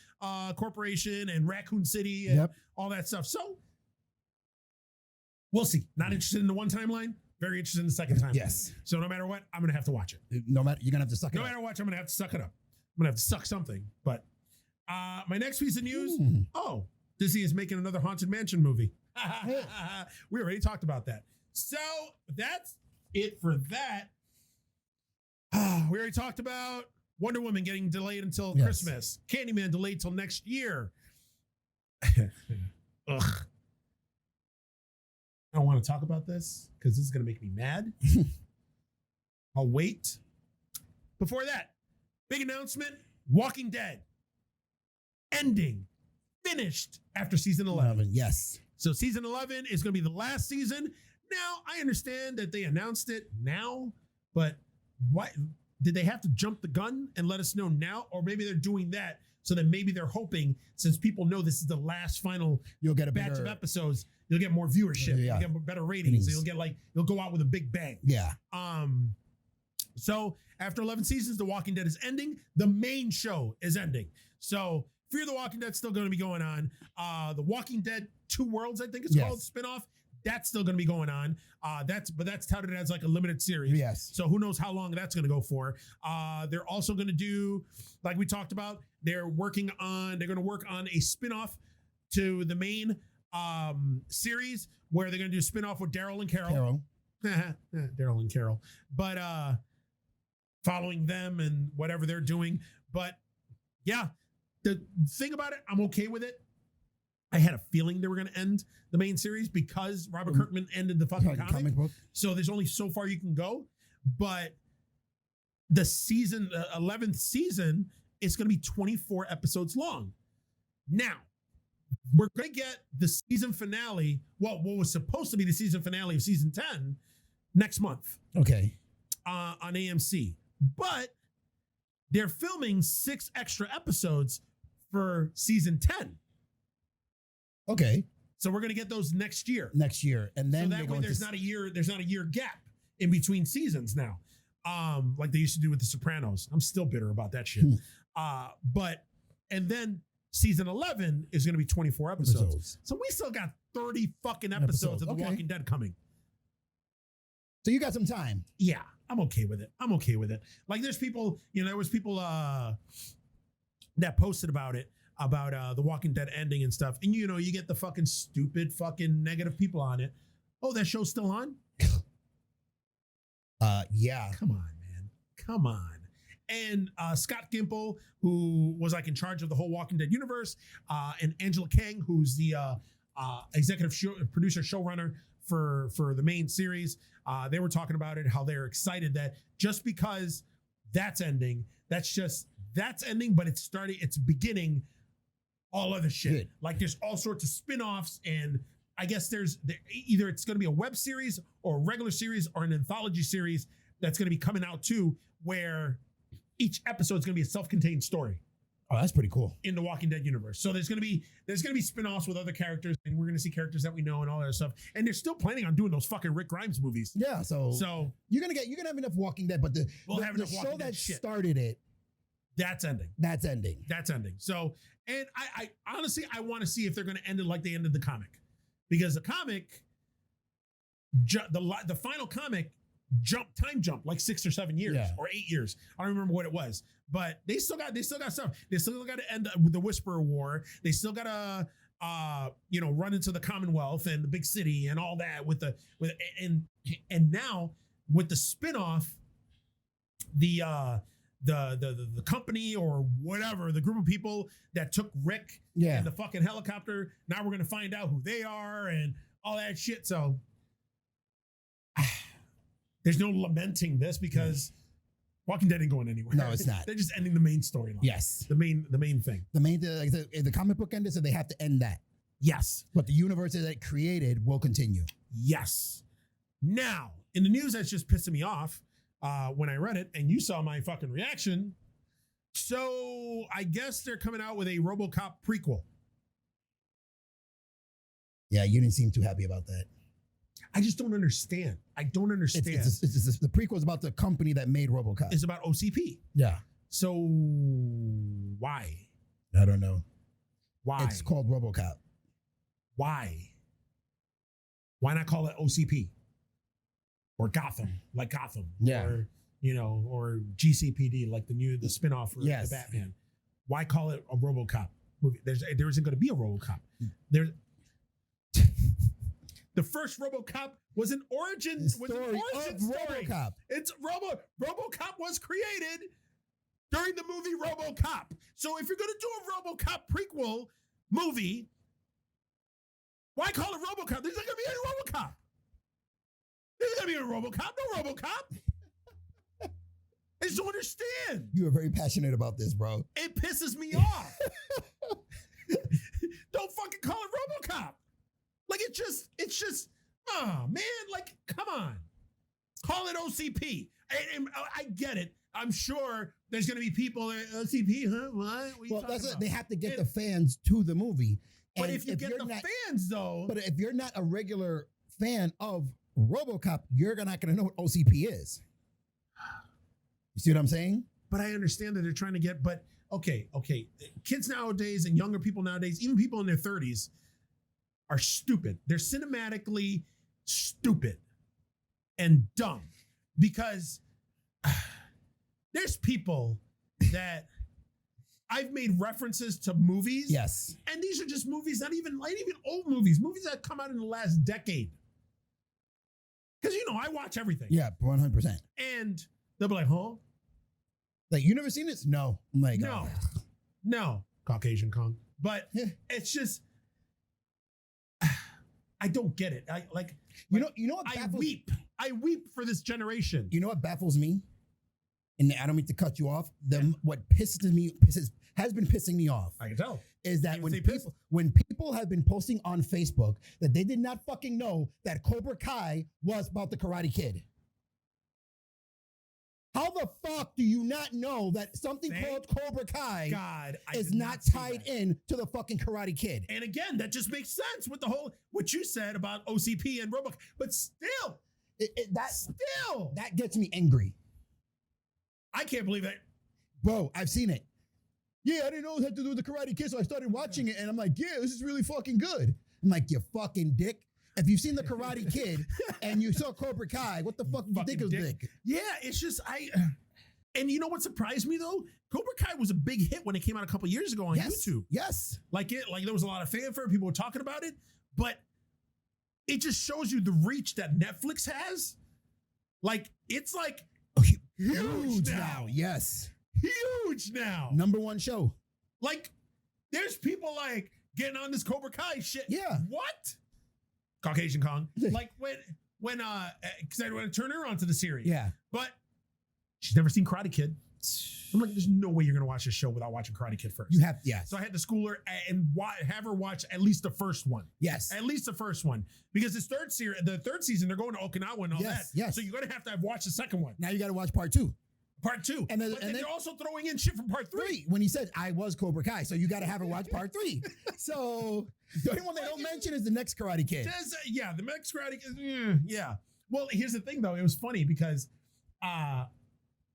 Speaker 1: Corporation and Raccoon City and all that stuff. So we'll see. Not interested in the one timeline. Very interested in the second timeline.
Speaker 2: Yes.
Speaker 1: So no matter what, I'm gonna have to watch it.
Speaker 2: No matter, you're gonna have to suck it
Speaker 1: No
Speaker 2: up.
Speaker 1: matter what, I'm gonna have to suck it up. I'm gonna have to suck something. But my next piece of news. Oh, Disney is making another Haunted Mansion movie. We already talked about that. So that's it for that. We already talked about Wonder Woman getting delayed until Christmas. Candyman delayed till next year. Ugh. I don't want to talk about this because this is going to make me mad. I'll wait. Before that, big announcement, Walking Dead. Ending. Finished after season 11.
Speaker 2: Yes.
Speaker 1: So season 11 is going to be the last season. Now, I understand that they announced it now, but why did they have to jump the gun and let us know now? Or maybe they're doing that so that maybe they're hoping, since people know this is the last final
Speaker 2: you'll get a
Speaker 1: batch
Speaker 2: better,
Speaker 1: of episodes, you'll get more viewership, you'll get better ratings, you'll go out with a big bang.
Speaker 2: Yeah.
Speaker 1: So after 11 seasons, The Walking Dead is ending. The main show is ending. So Fear the Walking Dead still going to be going on. The Walking Dead Two Worlds, I think it's called, spinoff. That's still going to be going on. That's touted as like a limited series.
Speaker 2: Yes.
Speaker 1: So who knows how long that's going to go for. They're also going to do, like we talked about, they're going to work on a spinoff to the main series where they're going to do a spinoff with Daryl and Carol. Daryl and Carol. But following them and whatever they're doing. But yeah, the thing about it, I'm okay with it. I had a feeling they were going to end the main series because Robert Kirkman ended the fucking comic book. So there's only so far you can go. But the 11th season is going to be 24 episodes long. Now, we're going to get the season finale, what was supposed to be the season finale of season 10 next month.
Speaker 2: Okay.
Speaker 1: On AMC. But they're filming 6 extra episodes for season 10.
Speaker 2: Okay.
Speaker 1: So we're gonna get those next year.
Speaker 2: And then
Speaker 1: so that way there's not a year gap in between seasons now. Like they used to do with The Sopranos. I'm still bitter about that shit. And then season 11 is gonna be 24 episodes. So we still got 30 fucking episodes of The Walking Dead coming.
Speaker 2: So you got some time.
Speaker 1: Yeah, I'm okay with it. Like there was people that posted about it, about The Walking Dead ending and stuff. And you get the fucking stupid fucking negative people on it. Oh, that show's still on?
Speaker 2: Yeah.
Speaker 1: Come on, man. Come on. And Scott Gimple, who was like in charge of the whole Walking Dead universe, and Angela Kang, who's the executive producer, showrunner for the main series, they were talking about it, how they're excited that just because that's ending, that's ending, but it's beginning all other shit.
Speaker 2: Good.
Speaker 1: Like there's all sorts of spin-offs, and I guess either it's going to be a web series or a regular series or an anthology series that's going to be coming out too, where each episode is going to be a self-contained story.
Speaker 2: Oh, that's pretty cool.
Speaker 1: In the Walking Dead universe. So there's going to be spin-offs with other characters, and we're going to see characters that we know and all that stuff. And they're still planning on doing those fucking Rick Grimes movies.
Speaker 2: Yeah, so you're gonna have enough Walking Dead, but the show that started it,
Speaker 1: that's ending. So, and I honestly, I want to see if they're going to end it like they ended the comic, because the comic, the final comic time jump like 6 or 7 years or 8 years. I don't remember what it was, but they still got stuff. They still got to end with the Whisperer War. They still got to run into the Commonwealth and the big city and all that and now with the spinoff, the company or whatever, the group of people that took Rick and the fucking helicopter. Now we're going to find out who they are and all that shit. So there's no lamenting this because Walking Dead ain't going anywhere.
Speaker 2: No, it's not.
Speaker 1: They're just ending the main storyline.
Speaker 2: Yes.
Speaker 1: The main thing.
Speaker 2: The comic book ended, so they have to end that.
Speaker 1: Yes.
Speaker 2: But the universe that it created will continue.
Speaker 1: Yes. Now, in the news that's just pissing me off when I read it, and you saw my fucking reaction. So I guess they're coming out with a RoboCop prequel.
Speaker 2: Yeah, you didn't seem too happy about that.
Speaker 1: I just don't understand. I don't understand.
Speaker 2: It's the prequel is about the company that made RoboCop.
Speaker 1: It's about OCP.
Speaker 2: Yeah.
Speaker 1: So why?
Speaker 2: I don't know.
Speaker 1: Why?
Speaker 2: It's called RoboCop.
Speaker 1: Why? Why not call it OCP? Or Gotham, like Gotham.
Speaker 2: Yeah.
Speaker 1: Or, or GCPD, like the spinoff for
Speaker 2: Yes.
Speaker 1: the Batman. Why call it a RoboCop movie? There isn't going to be a RoboCop. The first RoboCop was an origin story.
Speaker 2: RoboCop.
Speaker 1: It's RoboCop was created during the movie RoboCop. So if you're going to do a RoboCop prequel movie, why call it RoboCop? There's not going to be any RoboCop. There's going to be a RoboCop. No RoboCop. I just don't understand.
Speaker 2: You are very passionate about this, bro.
Speaker 1: It pisses me off. Don't fucking call it RoboCop. Like it's just, oh man, like come on. Call it OCP. And I get it. I'm sure there's going to be people OCP, huh? What?
Speaker 2: Well, that's it. They have to get the fans to the movie.
Speaker 1: But if you get the fans, though.
Speaker 2: But if you're not a regular fan of RoboCop, you're not going to know what OCP is. You see what I'm saying?
Speaker 1: But I understand that they're trying to get. But okay. Kids nowadays and younger people nowadays, even people in their 30s, are stupid. They're cinematically stupid and dumb because there's people that I've made references to movies.
Speaker 2: Yes.
Speaker 1: And these are just movies, not even old movies that come out in the last decade. Because, I watch everything.
Speaker 2: Yeah, 100%.
Speaker 1: And they'll be like, huh?
Speaker 2: Like, you never seen this? No. I'm like,
Speaker 1: no. Caucasian Kong. But it's just, I don't get it. You know what baffles, I weep for this generation.
Speaker 2: You know what baffles me? And I don't mean to cut you off. What has been pissing me off.
Speaker 1: I can tell.
Speaker 2: Is that when people have been posting on Facebook that they did not fucking know that Cobra Kai was about the Karate Kid. How the fuck do you not know that something called Cobra Kai is not tied in to the fucking Karate Kid?
Speaker 1: And again, that just makes sense with the whole, what you said about OCP and RoboCop. But still,
Speaker 2: that gets me angry.
Speaker 1: I can't believe that.
Speaker 2: Bro, I've seen it. Yeah, I didn't know it had to do with the Karate Kid, so I started watching it, and I'm like, yeah, this is really fucking good. I'm like, you fucking dick. If you've seen the Karate Kid and you saw Cobra Kai, what the fuck do you think of dick?
Speaker 1: Yeah, it's just, and you know what surprised me though? Cobra Kai was a big hit when it came out a couple years ago on YouTube.
Speaker 2: Yes.
Speaker 1: Like there was a lot of fanfare, people were talking about it, but it just shows you the reach that Netflix has. Like, it's like huge now.
Speaker 2: Yes.
Speaker 1: Huge now.
Speaker 2: Number one show.
Speaker 1: Like, there's people like getting on this Cobra Kai shit.
Speaker 2: Yeah.
Speaker 1: What? Caucasian Kong. Like when because I want to turn her onto the series.
Speaker 2: Yeah.
Speaker 1: But she's never seen Karate Kid. I'm like, there's no way you're gonna watch this show without watching Karate Kid first.
Speaker 2: You have, yes.
Speaker 1: So I had to school her and have her watch at least the first one.
Speaker 2: Yes.
Speaker 1: At least the first one. Because the third season, they're going to Okinawa and all that.
Speaker 2: Yes.
Speaker 1: So you're gonna have to watch the second one.
Speaker 2: Now you gotta watch part 2.
Speaker 1: Part 2. And then they're also throwing in shit from part 3.
Speaker 2: When he said I was Cobra Kai, so you gotta have her watch part 3. So the only one they don't mention is the next Karate Kid.
Speaker 1: The next Karate Kid. Yeah. Well, here's the thing though. It was funny because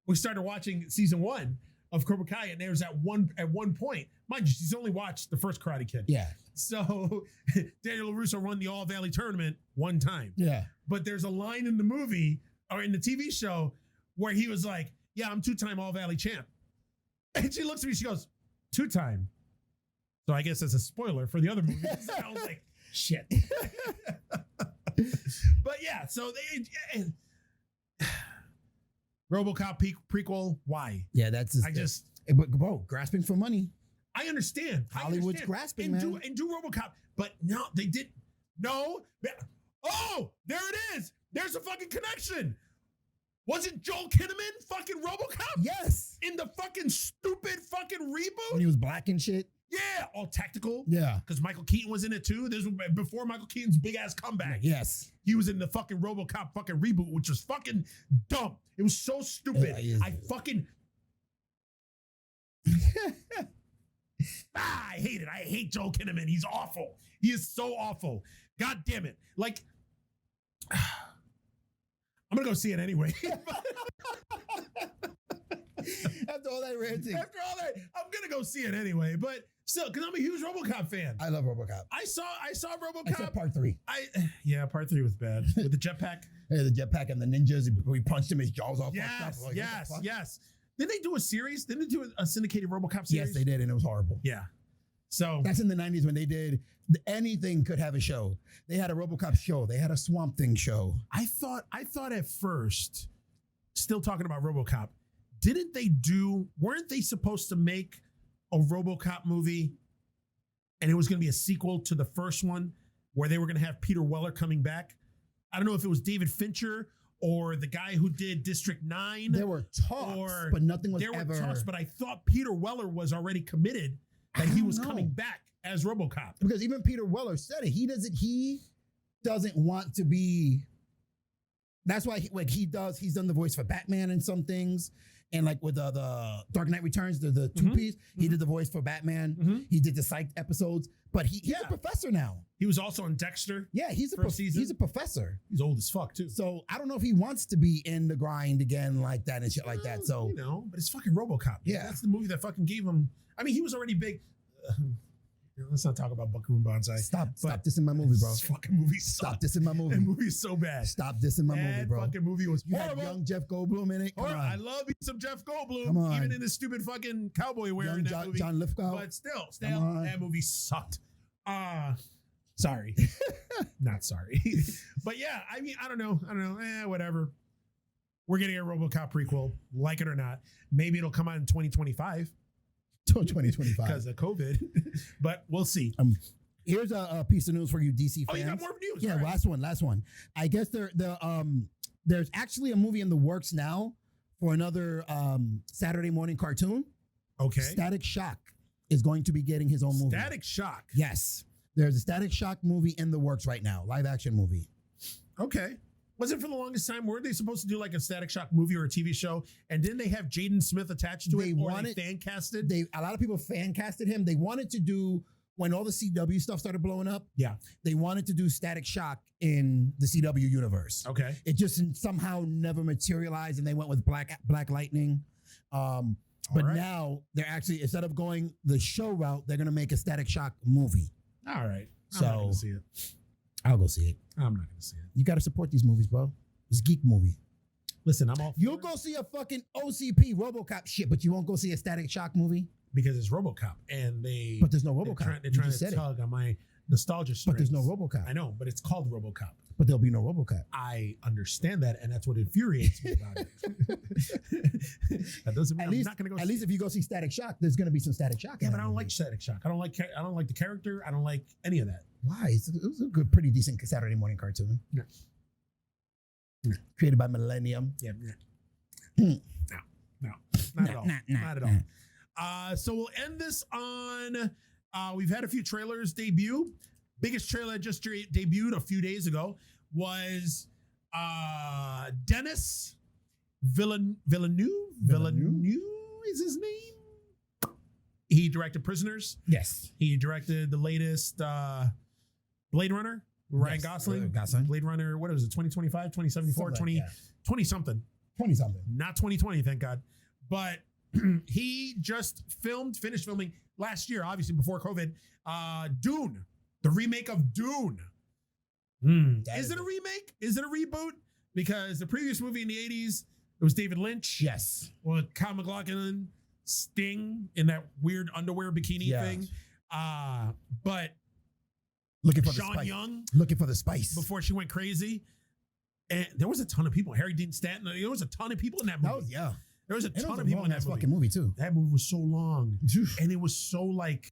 Speaker 1: we started watching season 1 of Cobra Kai, and there was at one point, mind you, she's only watched the first Karate Kid.
Speaker 2: Yeah.
Speaker 1: So Daniel LaRusso won the All Valley tournament one time.
Speaker 2: Yeah.
Speaker 1: But there's a line in the movie or in the TV show where he was like, yeah, I'm 2-time All Valley champ. And she looks at me, she goes, 2-time. So I guess that's a spoiler for the other movies. And I was like, shit. But yeah, so RoboCop prequel, why?
Speaker 2: Yeah, that's but bro, grasping for money.
Speaker 1: I understand.
Speaker 2: Hollywood's grasping,
Speaker 1: and
Speaker 2: man.
Speaker 1: Do RoboCop, but no, they did. No. Oh, there it is. There's a fucking connection. Wasn't Joel Kinnaman fucking RoboCop?
Speaker 2: Yes.
Speaker 1: In the fucking stupid fucking reboot?
Speaker 2: When he was black and shit?
Speaker 1: Yeah. Yeah, all tactical.
Speaker 2: Yeah.
Speaker 1: Because Michael Keaton was in it too. This was before Michael Keaton's big ass comeback.
Speaker 2: Yes.
Speaker 1: He was in the fucking RoboCop fucking reboot, which was fucking dumb. It was so stupid.
Speaker 2: Yeah,
Speaker 1: I fucking I hate it. I hate Joel Kinnaman. He's awful. He is so awful. God damn it. Like, I'm gonna go see it anyway.
Speaker 2: After all that ranting.
Speaker 1: After all that, I'm gonna go see it anyway. But still, because I'm a huge RoboCop fan.
Speaker 2: I love RoboCop.
Speaker 1: I saw RoboCop.
Speaker 2: Except part 3.
Speaker 1: Yeah, part 3 was bad. With the jetpack.
Speaker 2: Yeah, the jetpack and the ninjas. We punched him, his jaws all fucked up. Like,
Speaker 1: Yes. Didn't they do a series? Didn't they do a syndicated RoboCop series?
Speaker 2: Yes, they did, and it was horrible.
Speaker 1: Yeah. So
Speaker 2: that's in the 90s when they did anything could have a show. They had a RoboCop show. They had a Swamp Thing show.
Speaker 1: I thought at first, still talking about RoboCop, weren't they supposed to make a RoboCop movie and it was going to be a sequel to the first one where they were going to have Peter Weller coming back? I don't know if it was David Fincher or the guy who did District 9.
Speaker 2: There were talks, but nothing was ever... There were talks,
Speaker 1: but I thought Peter Weller was already committed that he was coming back as RoboCop.
Speaker 2: Because even Peter Weller said it. He doesn't want to be... That's why he's done the voice for Batman and some things. And like with the Dark Knight Returns, the two-piece, he did the voice for Batman. He did the Psych episodes. But he's a professor now.
Speaker 1: He was also on Dexter.
Speaker 2: Yeah, he's a professor.
Speaker 1: He's old as fuck too.
Speaker 2: So I don't know if he wants to be in the grind again like that and shit like that. So
Speaker 1: but it's fucking RoboCop.
Speaker 2: Yeah,
Speaker 1: that's the movie that fucking gave him. I mean, he was already big. Let's not talk about Buckaroo Banzai.
Speaker 2: Stop this in my movie, bro.
Speaker 1: This fucking movie sucked.
Speaker 2: Stop this in my movie.
Speaker 1: That movie is so bad.
Speaker 2: Stop this in my movie, bro.
Speaker 1: That fucking movie was
Speaker 2: You
Speaker 1: horrible.
Speaker 2: had young Jeff Goldblum in it. Come on.
Speaker 1: I love me some Jeff Goldblum.
Speaker 2: Come on.
Speaker 1: Even in his stupid fucking cowboy wear in that movie.
Speaker 2: John Lithgow.
Speaker 1: But still, that movie sucked. Sorry. Not sorry. But yeah, I mean, I don't know. Whatever. We're getting a RoboCop prequel, like it or not. Maybe it'll come out in 2025.
Speaker 2: 2025.
Speaker 1: Because of COVID. But we'll see.
Speaker 2: Here's a piece of news for you DC fans.
Speaker 1: Oh, you got more news?
Speaker 2: Yeah,
Speaker 1: right.
Speaker 2: last one. I guess there's actually a movie in the works now for another Saturday morning cartoon.
Speaker 1: Okay.
Speaker 2: Static Shock is going to be getting his own movie.
Speaker 1: Static Shock?
Speaker 2: Yes. There's a Static Shock movie in the works right now, live action movie.
Speaker 1: Okay. Was it for the longest time? Weren't they supposed to do like a Static Shock movie or a TV show? And didn't they have Jaden Smith attached to it? Or they fan casted?
Speaker 2: A lot of people fan casted him. They wanted to do, when all the CW stuff started blowing up, they wanted to do Static Shock in the CW universe.
Speaker 1: Okay.
Speaker 2: It just somehow never materialized, and they went with Black Lightning. But now they're actually, instead of going the show route, they're going to make a Static Shock movie.
Speaker 1: All right. I'm not going to see it.
Speaker 2: I'll go see it.
Speaker 1: I'm not going to see it.
Speaker 2: You got to support these movies, bro. It's a geek movie.
Speaker 1: Listen, I'm all for
Speaker 2: You'll go see a fucking OCP RoboCop shit, but you won't go see a Static Shock movie?
Speaker 1: Because it's RoboCop, and
Speaker 2: But there's no RoboCop.
Speaker 1: They're trying to tug on my nostalgia strings.
Speaker 2: But there's no RoboCop.
Speaker 1: I know, but it's called RoboCop.
Speaker 2: But there'll be no RoboCop.
Speaker 1: I understand that, and that's what infuriates me about it. That doesn't mean I'm not going to go.
Speaker 2: At least if you go see Static Shock, there's going to be some Static Shock.
Speaker 1: Yeah, but I don't like Static Shock. I don't like the character. I don't like any of that.
Speaker 2: Why? It was a good, pretty decent Saturday morning cartoon.
Speaker 1: Yeah.
Speaker 2: Created by Millennium.
Speaker 1: Yeah. No, not at all. Not at all. So we'll end this on. We've had a few trailers debut. Biggest trailer that just debuted a few days ago was Denis Villeneuve is his name. He directed Prisoners.
Speaker 2: Yes.
Speaker 1: He directed the latest Blade Runner. Ryan Gosling. Blade Runner, what was it, 2025, 2074, 20 something.
Speaker 2: 20 something.
Speaker 1: Not 2020, thank God. But he just finished filming last year, obviously before COVID, Dune. The remake of Dune. Is it a remake? Is it a reboot? Because the previous movie in the 80s, it was David Lynch.
Speaker 2: Yes.
Speaker 1: With Kyle MacLachlan, Sting in that weird underwear bikini thing. But
Speaker 2: looking for
Speaker 1: Sean
Speaker 2: the spice.
Speaker 1: Young.
Speaker 2: Looking for the spice.
Speaker 1: Before she went crazy. And there was a ton of people. Harry Dean Stanton. There was a ton of people in that movie. There was a ton of people in that movie.
Speaker 2: Fucking movie too.
Speaker 1: That movie was so long. And it was so like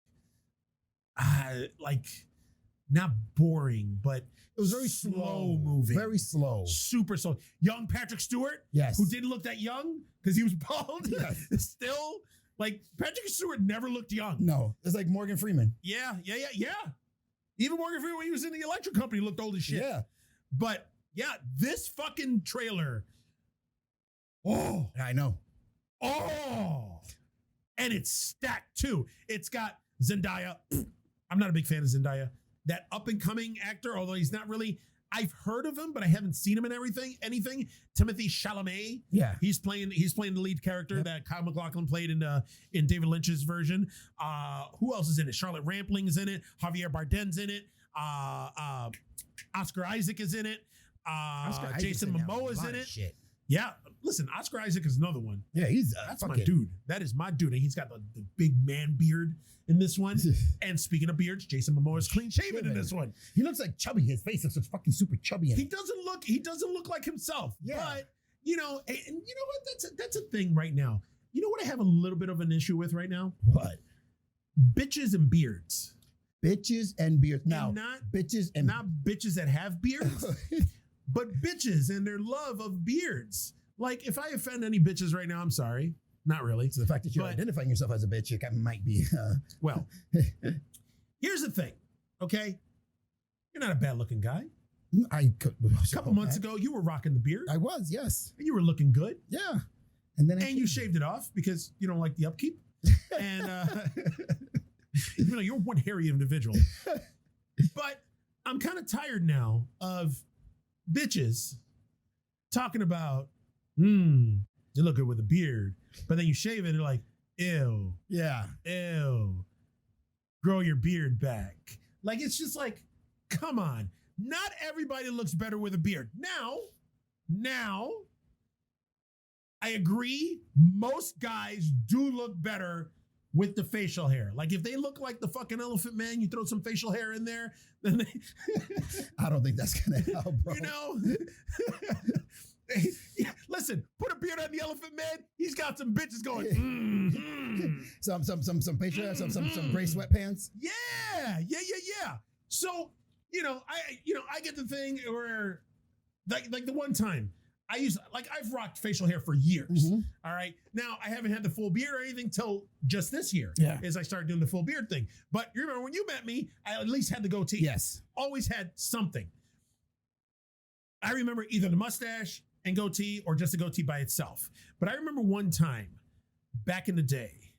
Speaker 1: not boring, but
Speaker 2: it was very slow
Speaker 1: moving.
Speaker 2: Very slow.
Speaker 1: Super slow. Young Patrick Stewart,
Speaker 2: yes,
Speaker 1: who didn't look that young because he was bald.
Speaker 2: Yes.
Speaker 1: Still Like Patrick Stewart never looked young.
Speaker 2: No, it's like Morgan Freeman.
Speaker 1: Yeah. Even Morgan Freeman, when he was in the electric company, looked old as shit.
Speaker 2: Yeah.
Speaker 1: But yeah, this fucking trailer. Oh,
Speaker 2: I know.
Speaker 1: Oh, and it's stacked too. It's got Zendaya. I'm not a big fan of Zendaya. That up and coming actor, although he's not really. I've heard of him, but I haven't seen him in anything. Timothy Chalamet.
Speaker 2: Yeah.
Speaker 1: He's playing the lead character that Kyle MacLachlan played in David Lynch's version. Who else is in it? Charlotte Rampling's in it. Javier Bardem's in it. Oscar Isaac is in it. Jason Momoa's in it.
Speaker 2: Shit.
Speaker 1: Yeah. Listen, Oscar Isaac is another one.
Speaker 2: Yeah,
Speaker 1: that's my dude. That is my dude. And he's got the big man beard in this one. And speaking of beards, Jason Momoa is clean shaven in this one.
Speaker 2: He looks like chubby. His face looks fucking super chubby.
Speaker 1: He doesn't look like himself.
Speaker 2: Yeah.
Speaker 1: But you know, and you know what? That's a thing right now. You know what I have a little bit of an issue with right now?
Speaker 2: What?
Speaker 1: Bitches and beards.
Speaker 2: Bitches and beards. Now,
Speaker 1: not
Speaker 2: bitches
Speaker 1: that have beards, but bitches and their love of beards. Like, if I offend any bitches right now, I'm sorry. Not really.
Speaker 2: So the fact that you're identifying yourself as a bitch, it might be.
Speaker 1: Well, here's the thing, okay? You're not a bad-looking guy. A couple months ago, you were rocking the beard.
Speaker 2: I was, yes.
Speaker 1: And you were looking good.
Speaker 2: Yeah. And then
Speaker 1: you shaved it off because you don't like the upkeep. And you're one hairy individual. But I'm kind of tired now of bitches talking about, you look good with a beard, but then you shave it and they're like, ew.
Speaker 2: Yeah.
Speaker 1: Ew. Grow your beard back. Like, it's just like, come on. Not everybody looks better with a beard. Now, I agree. Most guys do look better with the facial hair. Like, if they look like the fucking Elephant Man, you throw some facial hair in there, then they...
Speaker 2: I don't think that's going to help, bro.
Speaker 1: You know? Listen, put a beard on the Elephant Man. He's got some bitches going.
Speaker 2: Some facial hair, some gray sweatpants.
Speaker 1: Yeah. So I get the thing where, like the one time I've rocked facial hair for years.
Speaker 2: Mm-hmm.
Speaker 1: All right, now I haven't had the full beard or anything till just this year.
Speaker 2: Yeah,
Speaker 1: as I started doing the full beard thing. But you remember when you met me, I at least had the goatee.
Speaker 2: Yes, always
Speaker 1: had something. I remember either the mustache and goatee or just a goatee by itself. But I remember one time back in the day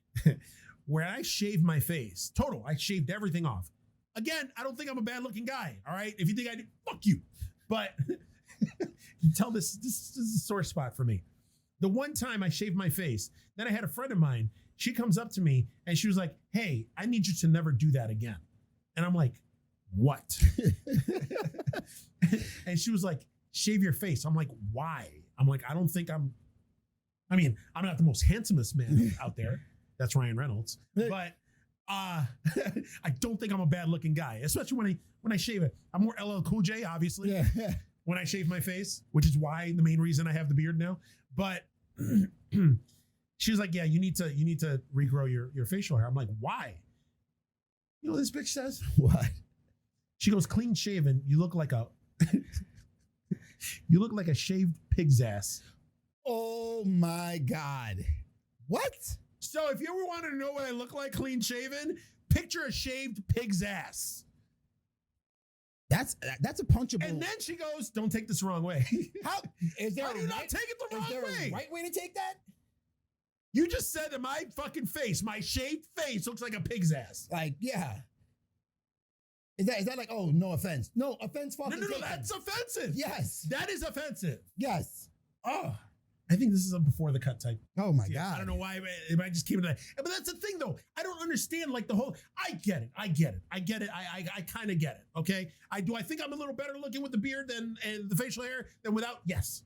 Speaker 1: where I shaved my face. I shaved everything off. Again, I don't think I'm a bad looking guy. All right. If you think I do, fuck you. But you tell this is a sore spot for me. The one time I shaved my face, then I had a friend of mine. She comes up to me and she was like, hey, I need you to never do that again. And I'm like, what? And she was like, shave your face. I'm like, why? I'm like, I don't think I'm not the most handsomest man out there. That's Ryan Reynolds. But I don't think I'm a bad looking guy, especially when I shave it. I'm more LL Cool J, obviously.
Speaker 2: Yeah.
Speaker 1: When I shave my face, which is why the main reason I have the beard now. But she was like, yeah, you need to regrow your facial hair. I'm like, why? You know what this bitch says?
Speaker 2: What?
Speaker 1: She goes, clean shaven, you look like a shaved pig's ass.
Speaker 2: Oh my God. What?
Speaker 1: So if you ever wanted to know what I look like clean shaven, picture a shaved pig's ass.
Speaker 2: That's a punchable.
Speaker 1: And then she goes, don't take this the wrong way.
Speaker 2: How is there?
Speaker 1: How do you not take it the wrong way?
Speaker 2: A right way to take that?
Speaker 1: You just said that my fucking face, my shaved face, looks like a pig's ass.
Speaker 2: Like, yeah. Is that like, oh, no offense? No offense, fucking.
Speaker 1: No, that's offensive.
Speaker 2: Yes.
Speaker 1: That is offensive.
Speaker 2: Yes.
Speaker 1: Oh, I think this is a before the cut type.
Speaker 2: Oh my God.
Speaker 1: I don't know why it just came to that. But that's the thing though. I don't understand like the whole, I get it. I kind of get it. Okay. I think I'm a little better looking with the beard and the facial hair than without. Yes.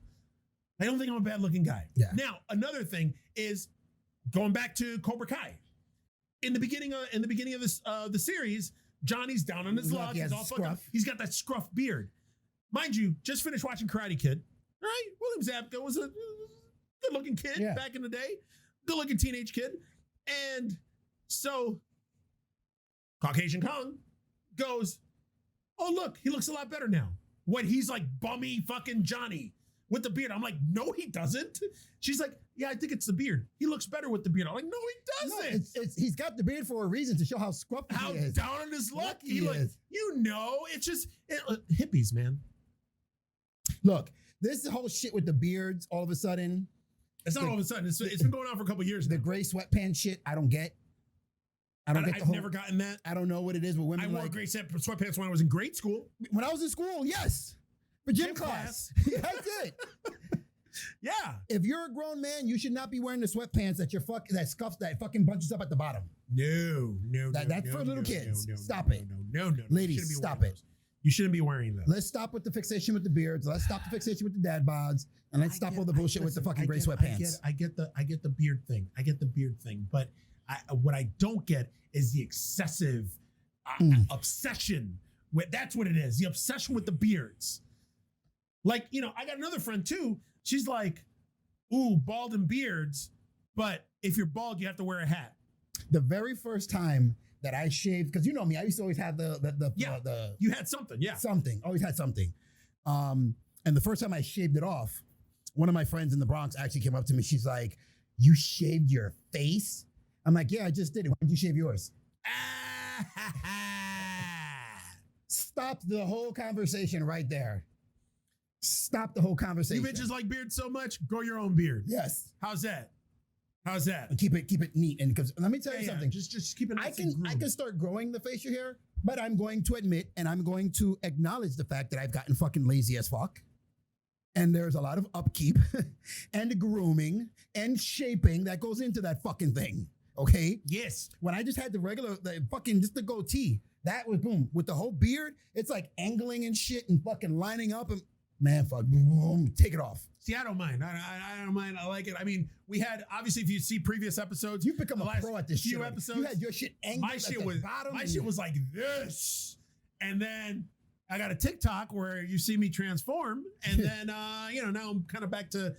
Speaker 1: I don't think I'm a bad looking guy.
Speaker 2: Yeah.
Speaker 1: Now, another thing is going back to Cobra Kai. In the beginning of this the series, Johnny's down on his luck. He's all fucked up. He's got that scruff beard. Mind you, just finished watching Karate Kid. Right? William Zabka was a good-looking kid back in the day. Good-looking teenage kid. And so Caucasian Kong goes, oh, look, he looks a lot better now. When he's like bummy fucking Johnny with the beard. I'm like, no, he doesn't. She's like, Yeah, I think it's the beard. He looks better with the beard. I'm like, no, he
Speaker 2: No,
Speaker 1: doesn't.
Speaker 2: he's got the beard for a reason to show how scruffy
Speaker 1: How
Speaker 2: he is.
Speaker 1: down on his luck
Speaker 2: He
Speaker 1: like,
Speaker 2: is.
Speaker 1: it's just hippies, man.
Speaker 2: Look, this whole shit with the beards, all of a sudden,
Speaker 1: It's not all of a sudden. It's been going on for a couple of years
Speaker 2: the
Speaker 1: now.
Speaker 2: gray sweatpants shit, I don't get.
Speaker 1: I've never gotten that.
Speaker 2: I don't know what it is with women.
Speaker 1: I wore
Speaker 2: like,
Speaker 1: gray sweatpants when I was in grade school.
Speaker 2: when I was in school, yes. For gym class. Yeah, that's it.
Speaker 1: Yeah.
Speaker 2: If you're a grown man, you should not be wearing the sweatpants that fucking bunches up at the bottom.
Speaker 1: No.
Speaker 2: That's for little kids. Stop it.
Speaker 1: No.
Speaker 2: Ladies, stop it.
Speaker 1: You shouldn't be wearing those.
Speaker 2: Let's stop with the fixation with the beards. Let's stop the fixation with the dad bods, and let's stop all the bullshit with the fucking gray sweatpants.
Speaker 1: I get the beard thing. But what I don't get is the excessive obsession with. That's what it is. The obsession with the beards. Like, I got another friend too. She's like, ooh, bald and beards, but if you're bald, you have to wear a hat.
Speaker 2: The very first time that I shaved, because you know me, I used to always have the
Speaker 1: you had something, yeah.
Speaker 2: Something. Always had something. And the first time I shaved it off, one of my friends in the Bronx actually came up to me. She's like, you shaved your face? I'm like, yeah, I just did it. Why did you shave yours? Stopped the whole conversation right there. Stop the whole conversation.
Speaker 1: You bitches like beards so much, grow your own beard.
Speaker 2: Yes.
Speaker 1: How's that?
Speaker 2: And keep it neat. And because let me tell you something.
Speaker 1: Just keep it nice
Speaker 2: I can start growing the facial hair, but I'm going to admit and I'm going to acknowledge the fact that I've gotten fucking lazy as fuck. And there's a lot of upkeep and grooming and shaping that goes into that fucking thing. Okay?
Speaker 1: Yes.
Speaker 2: When I just had just the goatee, that was boom. With the whole beard, it's like angling and shit and fucking lining up and man, fuck, boom, take it off.
Speaker 1: See, I don't mind. I don't mind. I like it. I mean, we had, obviously, if you see previous episodes,
Speaker 2: You've become a pro at this shit.
Speaker 1: few episodes.
Speaker 2: You had your shit angled
Speaker 1: My
Speaker 2: at
Speaker 1: shit
Speaker 2: the
Speaker 1: was
Speaker 2: bottom.
Speaker 1: My shit was like this. And then I got a TikTok where you see me transform. And then, now I'm kind of back to,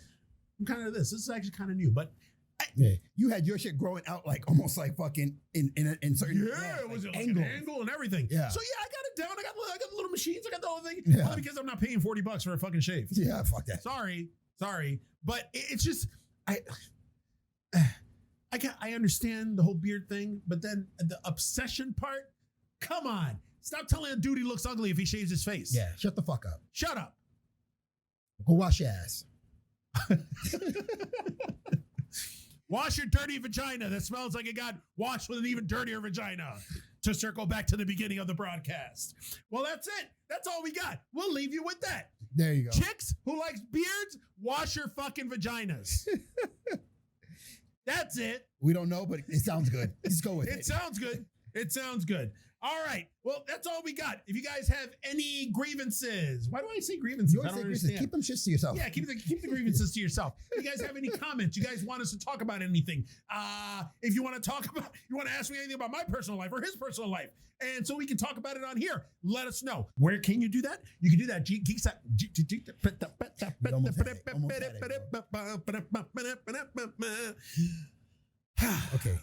Speaker 1: this. This is actually kind of new. But
Speaker 2: yeah, you had your shit growing out like almost like fucking in certain
Speaker 1: it was like
Speaker 2: angles.
Speaker 1: an angle and everything.
Speaker 2: Yeah.
Speaker 1: So yeah, I got it down. I got the little machines. I got the whole thing.
Speaker 2: Yeah.
Speaker 1: Only because I'm not paying $40 for a fucking shave.
Speaker 2: Yeah, fuck that.
Speaker 1: Sorry. But it's just I understand the whole beard thing, but then the obsession part. Come on, stop telling a dude he looks ugly if he shaves his face.
Speaker 2: Yeah, shut the fuck up.
Speaker 1: Shut up.
Speaker 2: Go wash your ass.
Speaker 1: Wash your dirty vagina that smells like it got washed with an even dirtier vagina. To circle back to the beginning of the broadcast. Well, that's it. That's all we got. We'll leave you with that.
Speaker 2: There you go.
Speaker 1: Chicks who likes beards, wash your fucking vaginas. That's it.
Speaker 2: We don't know, but it sounds good. Just go with it.
Speaker 1: It sounds good. It sounds good. All right. Well, that's all we got. If you guys have any grievances, why do I say grievances?
Speaker 2: You
Speaker 1: I
Speaker 2: always
Speaker 1: don't
Speaker 2: say
Speaker 1: understand.
Speaker 2: keep them shit to yourself.
Speaker 1: Yeah, keep the grievances to yourself. If you guys have any comments, you guys want us to talk about anything, if you want to ask me anything about my personal life or his personal life, and so we can talk about it on here, let us know. Where can you do that? You can do that. Geeks That.
Speaker 2: Okay.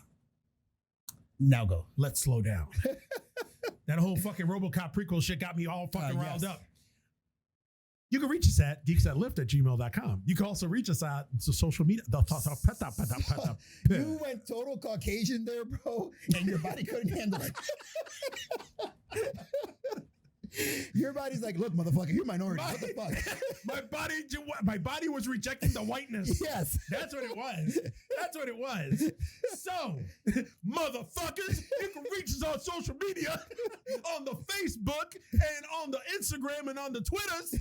Speaker 2: Now go.
Speaker 1: Let's slow down. That whole fucking RoboCop prequel shit got me all fucking riled up. You can reach us at geeksatlift@gmail.com. You can also reach us at social media.
Speaker 2: You went total Caucasian there, bro, and your body couldn't handle it. Your body's like, look, motherfucker, you're minority. What the fuck?
Speaker 1: My body was rejecting the whiteness.
Speaker 2: Yes.
Speaker 1: That's what it was. So, motherfuckers, you can reach us on social media, on the Facebook, and on the Instagram, and on the Twitters.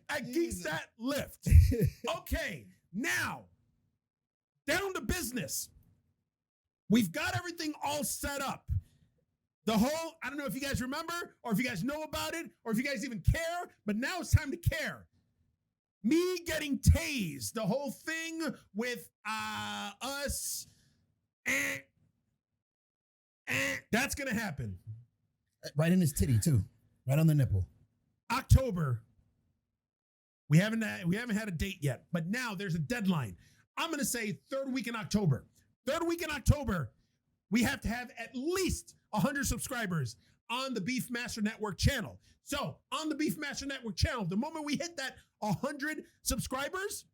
Speaker 1: At Geeks That Lift. Okay, now, down to business. We've got everything all set up. I don't know if you guys remember, or if you guys know about it, or if you guys even care, but now it's time to care. Me getting tased, the whole thing with us, that's going to happen.
Speaker 2: Right in his titty, too. Right on the nipple.
Speaker 1: October. We haven't had a date yet, but now there's a deadline. I'm going to say third week in October. Third week in October, we have to have at least 100 subscribers on the Beef Master Network channel. So on the Beef Master Network channel, the moment we hit that 100 subscribers,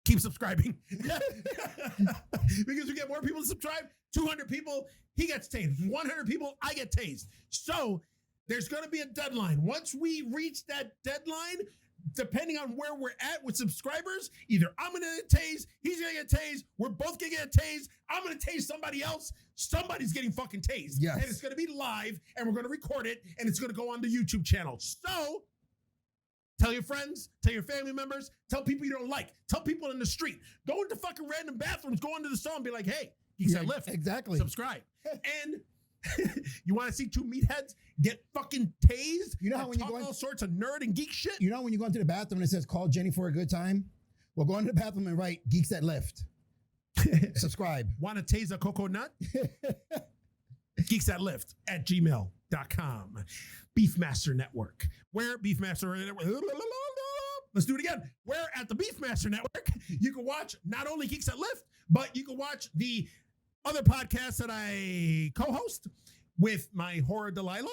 Speaker 1: keep subscribing. Because we get more people to subscribe. 200 people, he gets tased. 100 people, I get tased. So there's going to be a deadline. Once we reach that deadline, depending on where we're at with subscribers, either I'm going to get tased, he's going to get tased, we're both going to get tased, I'm going to tase somebody else, somebody's getting fucking tased.
Speaker 2: Yes.
Speaker 1: And it's going to be live, and we're going to record it, and it's going to go on the YouTube channel. So tell your friends, tell your family members, tell people you don't like, tell people in the street, go into fucking random bathrooms, go into the store and be like, hey, Geeks That Lift.
Speaker 2: Exactly.
Speaker 1: Subscribe. And you want to see two meatheads get fucking tased?
Speaker 2: You know how when you go
Speaker 1: all sorts of nerd and geek shit?
Speaker 2: You know when you go into the bathroom and it says call Jenny for a good time? Well, go into the bathroom and write Geeks That Lift. Subscribe.
Speaker 1: Want to tase a coconut? Geeks That Lift at gmail.com. Beefmaster Network. Where Beefmaster Network. Let's do it again. Where at the Beefmaster Network, you can watch not only Geeks That Lift, but you can watch the other podcasts that I co-host with my horror Delilah,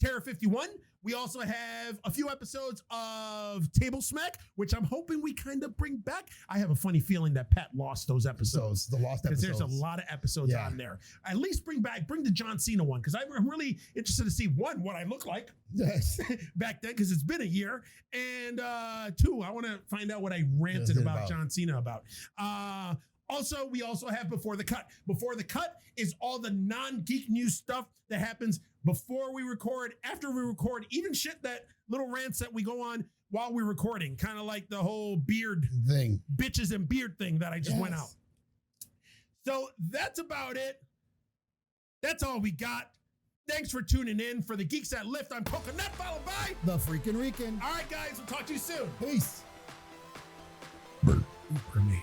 Speaker 1: Terror 51. We also have a few episodes of Table Smack, which I'm hoping we kind of bring back. I have a funny feeling that Pat lost those episodes.
Speaker 2: The lost episodes.
Speaker 1: Because there's a lot of episodes on there. At least bring the John Cena one, because I'm really interested to see, one, what I look like back then, because it's been a year, and two, I want to find out what I ranted about John Cena about. Also, we also have Before the Cut. Before the Cut is all the non-geek news stuff that happens before we record, after we record, even shit that little rants that we go on while we're recording, kind of like the whole beard
Speaker 2: thing,
Speaker 1: bitches and beard thing that I just went out. So that's about it. That's all we got. Thanks for tuning in for the Geeks That Lift. I'm Coconut, followed by
Speaker 2: the Freaking Rican.
Speaker 1: All right, guys, we'll talk to you soon.
Speaker 2: Peace.
Speaker 1: For me.